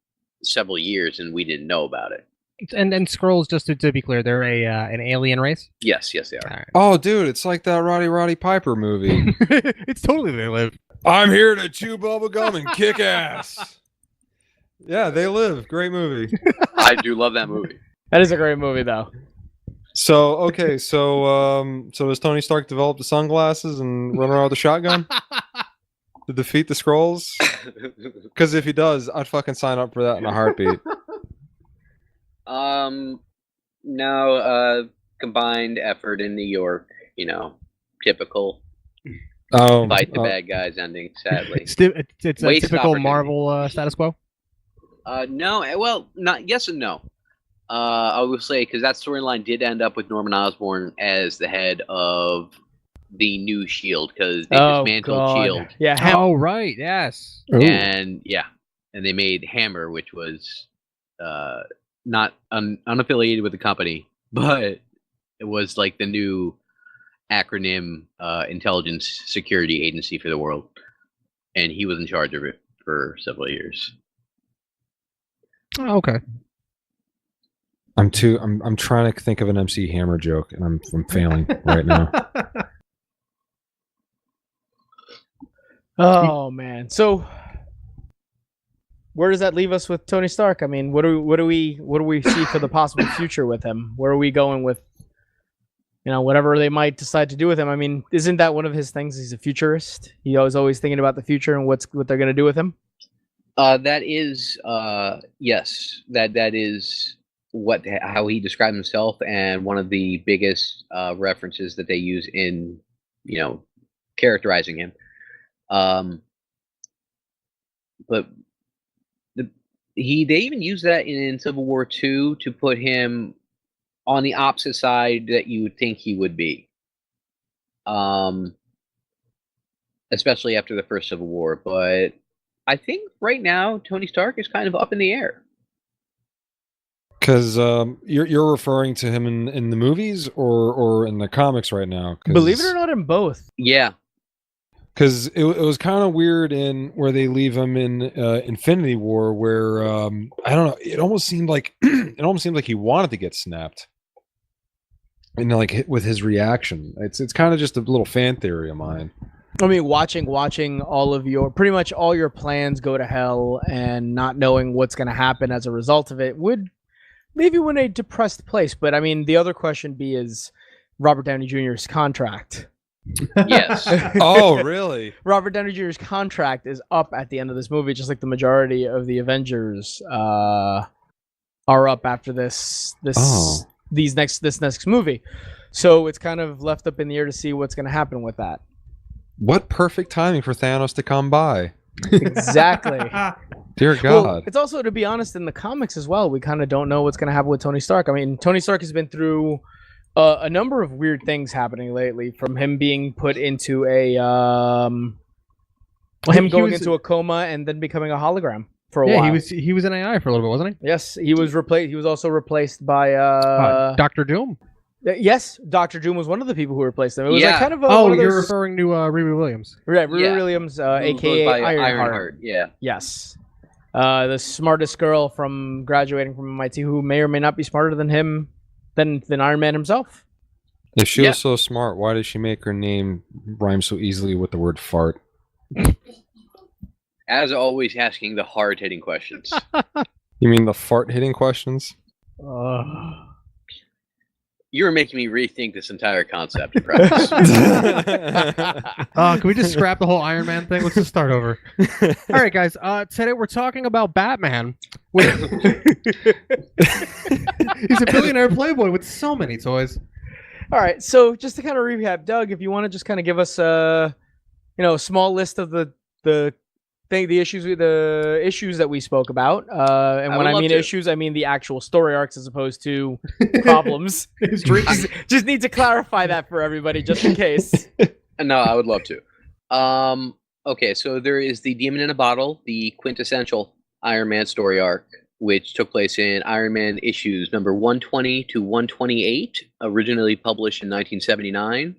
several years, and we didn't know about it. And Skrulls, just to be clear, they're an alien race. Yes, they are. All Oh, dude, it's like that Roddy Piper movie. right. It's totally They Live. I'm here to chew bubble gum and kick ass. Yeah, They Live. Great movie. I do love that movie. That is a great movie, though. So okay, so does Tony Stark develop the sunglasses and run around with a shotgun to defeat the Skrulls? Because if he does, I'd fucking sign up for that in a heartbeat. No, combined effort in New York, typical fight the bad guys ending, sadly. It's a Wasted typical opportunity. Marvel status quo. No, well, not yes and no. I will say, because that storyline did end up with Norman Osborn as the head of the new Shield, because they dismantled Shield. Yeah. Oh, right. Yes. And they made Hammer, which was not unaffiliated with the company, but it was like the new acronym intelligence security agency for the world, and he was in charge of it for several years. Oh, okay. I'm trying to think of an MC Hammer joke, and I'm failing right now. Oh man. So where does that leave us with Tony Stark? I mean, what do we see for the possible future with him? Where are we going with whatever they might decide to do with him? I mean, isn't that one of his things? He's a futurist. He always thinking about the future and what they're going to do with him. That is yes. That is how he described himself, and one of the biggest references that they use in characterizing him. But they even use that in Civil War II to put him on the opposite side that you would think he would be, especially after the first Civil War. But I think right now Tony Stark is kind of up in the air. Because you're referring to him in the movies or in the comics right now? Believe it or not, in both. Yeah. Because it was kind of weird in where they leave him in Infinity War, where I don't know, it almost seemed like he wanted to get snapped, and like with his reaction, it's kind of just a little fan theory of mine. I mean, watching pretty much all your plans go to hell, and not knowing what's going to happen as a result of it would leave you in a depressed place. But I mean, the other question is Robert Downey Jr.'s contract. Yes. Oh, really? Robert Downey Jr.'s contract is up at the end of this movie, just like the majority of the Avengers are up after this next movie. So it's kind of left up in the air to see what's going to happen with that. What perfect timing for Thanos to come by. Exactly. Dear God. Well, it's also, to be honest, in the comics as well, we kind of don't know what's going to happen with Tony Stark. I mean, Tony Stark has been through a number of weird things happening lately, from him being put into into a coma and then becoming a hologram for a while. Yeah, he was an AI for a little bit, wasn't he? Yes, he was replaced. He was also replaced by Dr. Doom. Yes, Dr. Doom was one of the people who replaced him. It was Yeah. like kind of you're referring to Riri Williams. Right, Riri Yeah. Williams, Who goes aka by Ironheart. Yeah. Yes. The smartest girl from graduating from MIT, who may or may not be smarter than him, than Iron Man himself. If she was so smart, why did she make her name rhyme so easily with the word fart? As always, asking the hard-hitting questions. You mean the fart-hitting questions? You're making me rethink this entire concept. Practice. Can we just scrap the whole Iron Man thing? Let's just start over. All right, guys. Today we're talking about Batman. He's a billionaire playboy with so many toys. All right, so just to kind of recap, Doug, if you want to just kind of give us a small list of the issues that we spoke about, and when I mean issues, I mean the actual story arcs as opposed to problems. Just need to clarify that for everybody, just in case. No, I would love to. Okay, so there is the Demon in a Bottle, the quintessential Iron Man story arc, which took place in Iron Man issues number 120 to 128, originally published in 1979.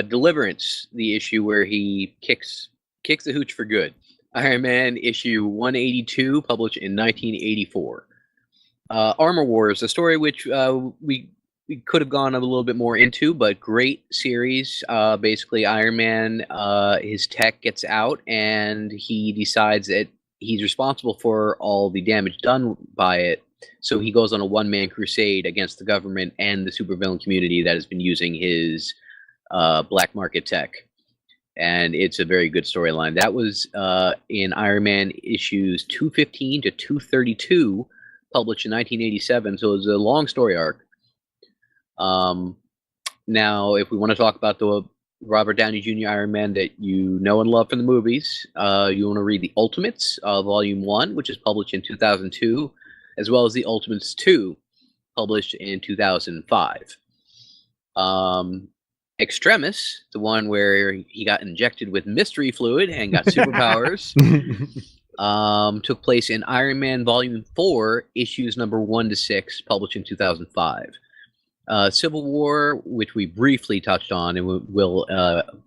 Deliverance, the issue where he kicks the hooch for good. Iron Man issue 182, published in 1984. Armor Wars, a story which we could have gone a little bit more into, but great series. Basically, Iron Man, his tech gets out, and he decides that he's responsible for all the damage done by it. So he goes on a one-man crusade against the government and the supervillain community that has been using his black market tech. And it's a very good storyline. That was in Iron Man issues 215 to 232, published in 1987. So it was a long story arc. Now, if we want to talk about the Robert Downey Jr. Iron Man that you know and love from the movies, you want to read The Ultimates, Volume 1, which is published in 2002, as well as The Ultimates 2, published in 2005. Extremis, the one where he got injected with mystery fluid and got superpowers, took place in Iron Man Volume 4, issues number 1 to 6, published in 2005. Civil War, which we briefly touched on and will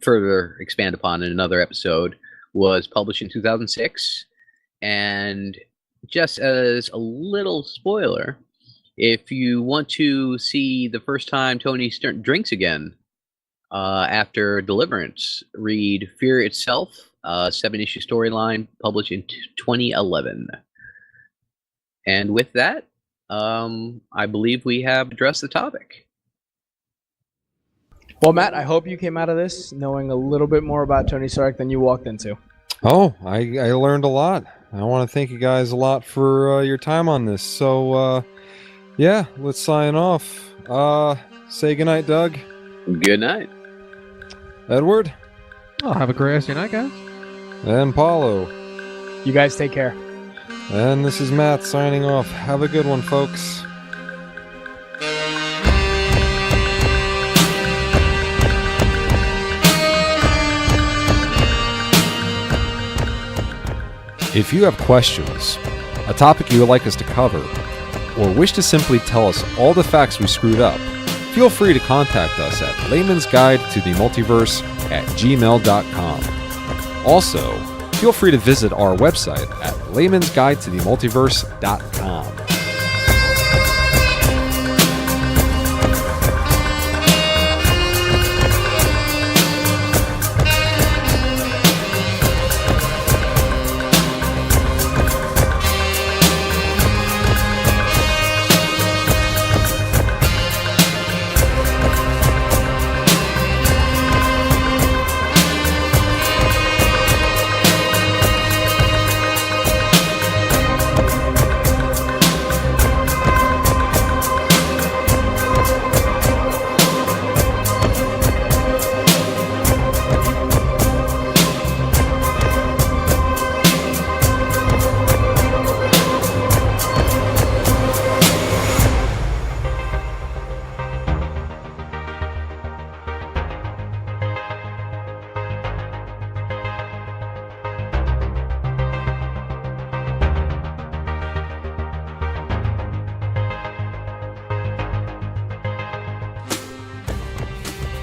further expand upon in another episode, was published in 2006. And just as a little spoiler, if you want to see the first time Tony drinks again after Deliverance, read Fear Itself, a 7-issue storyline published in 2011. And with that, I believe we have addressed the topic. Well, Matt, I hope you came out of this knowing a little bit more about Tony Stark than you walked into. Oh, I learned a lot. I want to thank you guys a lot for your time on this. So, yeah, let's sign off. Say goodnight, Doug. Good night. Edward. Oh, have a great rest of your night, guys. And Paolo. You guys take care. And this is Matt signing off. Have a good one, folks. If you have questions, a topic you would like us to cover, or wish to simply tell us all the facts we screwed up, feel free to contact us at Layman's Guide to the Multiverse at gmail.com. Also, feel free to visit our website at laymansguidetothemultiverse.com.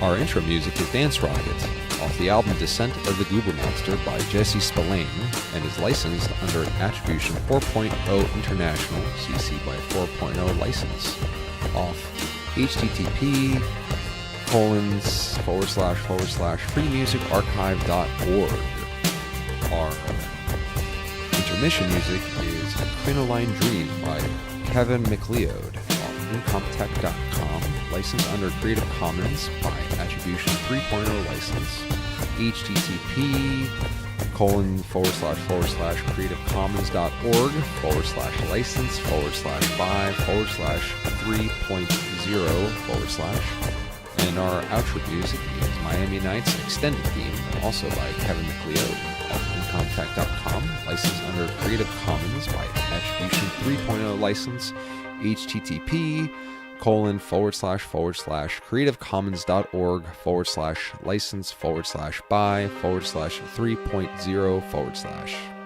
Our intro music is Dance Rocket, off the album Descent of the Goober Monster by Jesse Spillane, and is licensed under an Attribution 4.0 International CC by 4.0 license, off http://freemusicarchive.org. Our intermission music is Crinoline Dream by Kevin MacLeod on Incompetech.com, licensed under Creative Commons by Attribution 3.0 license, http://license/by/3.0/ and our outro music is Miami Nights Extended Theme, also by Kevin MacLeod on Incompetech.com, licensed under Creative Commons by Attribution 3.0 license, http://creativecommons.org/license/by/3.0/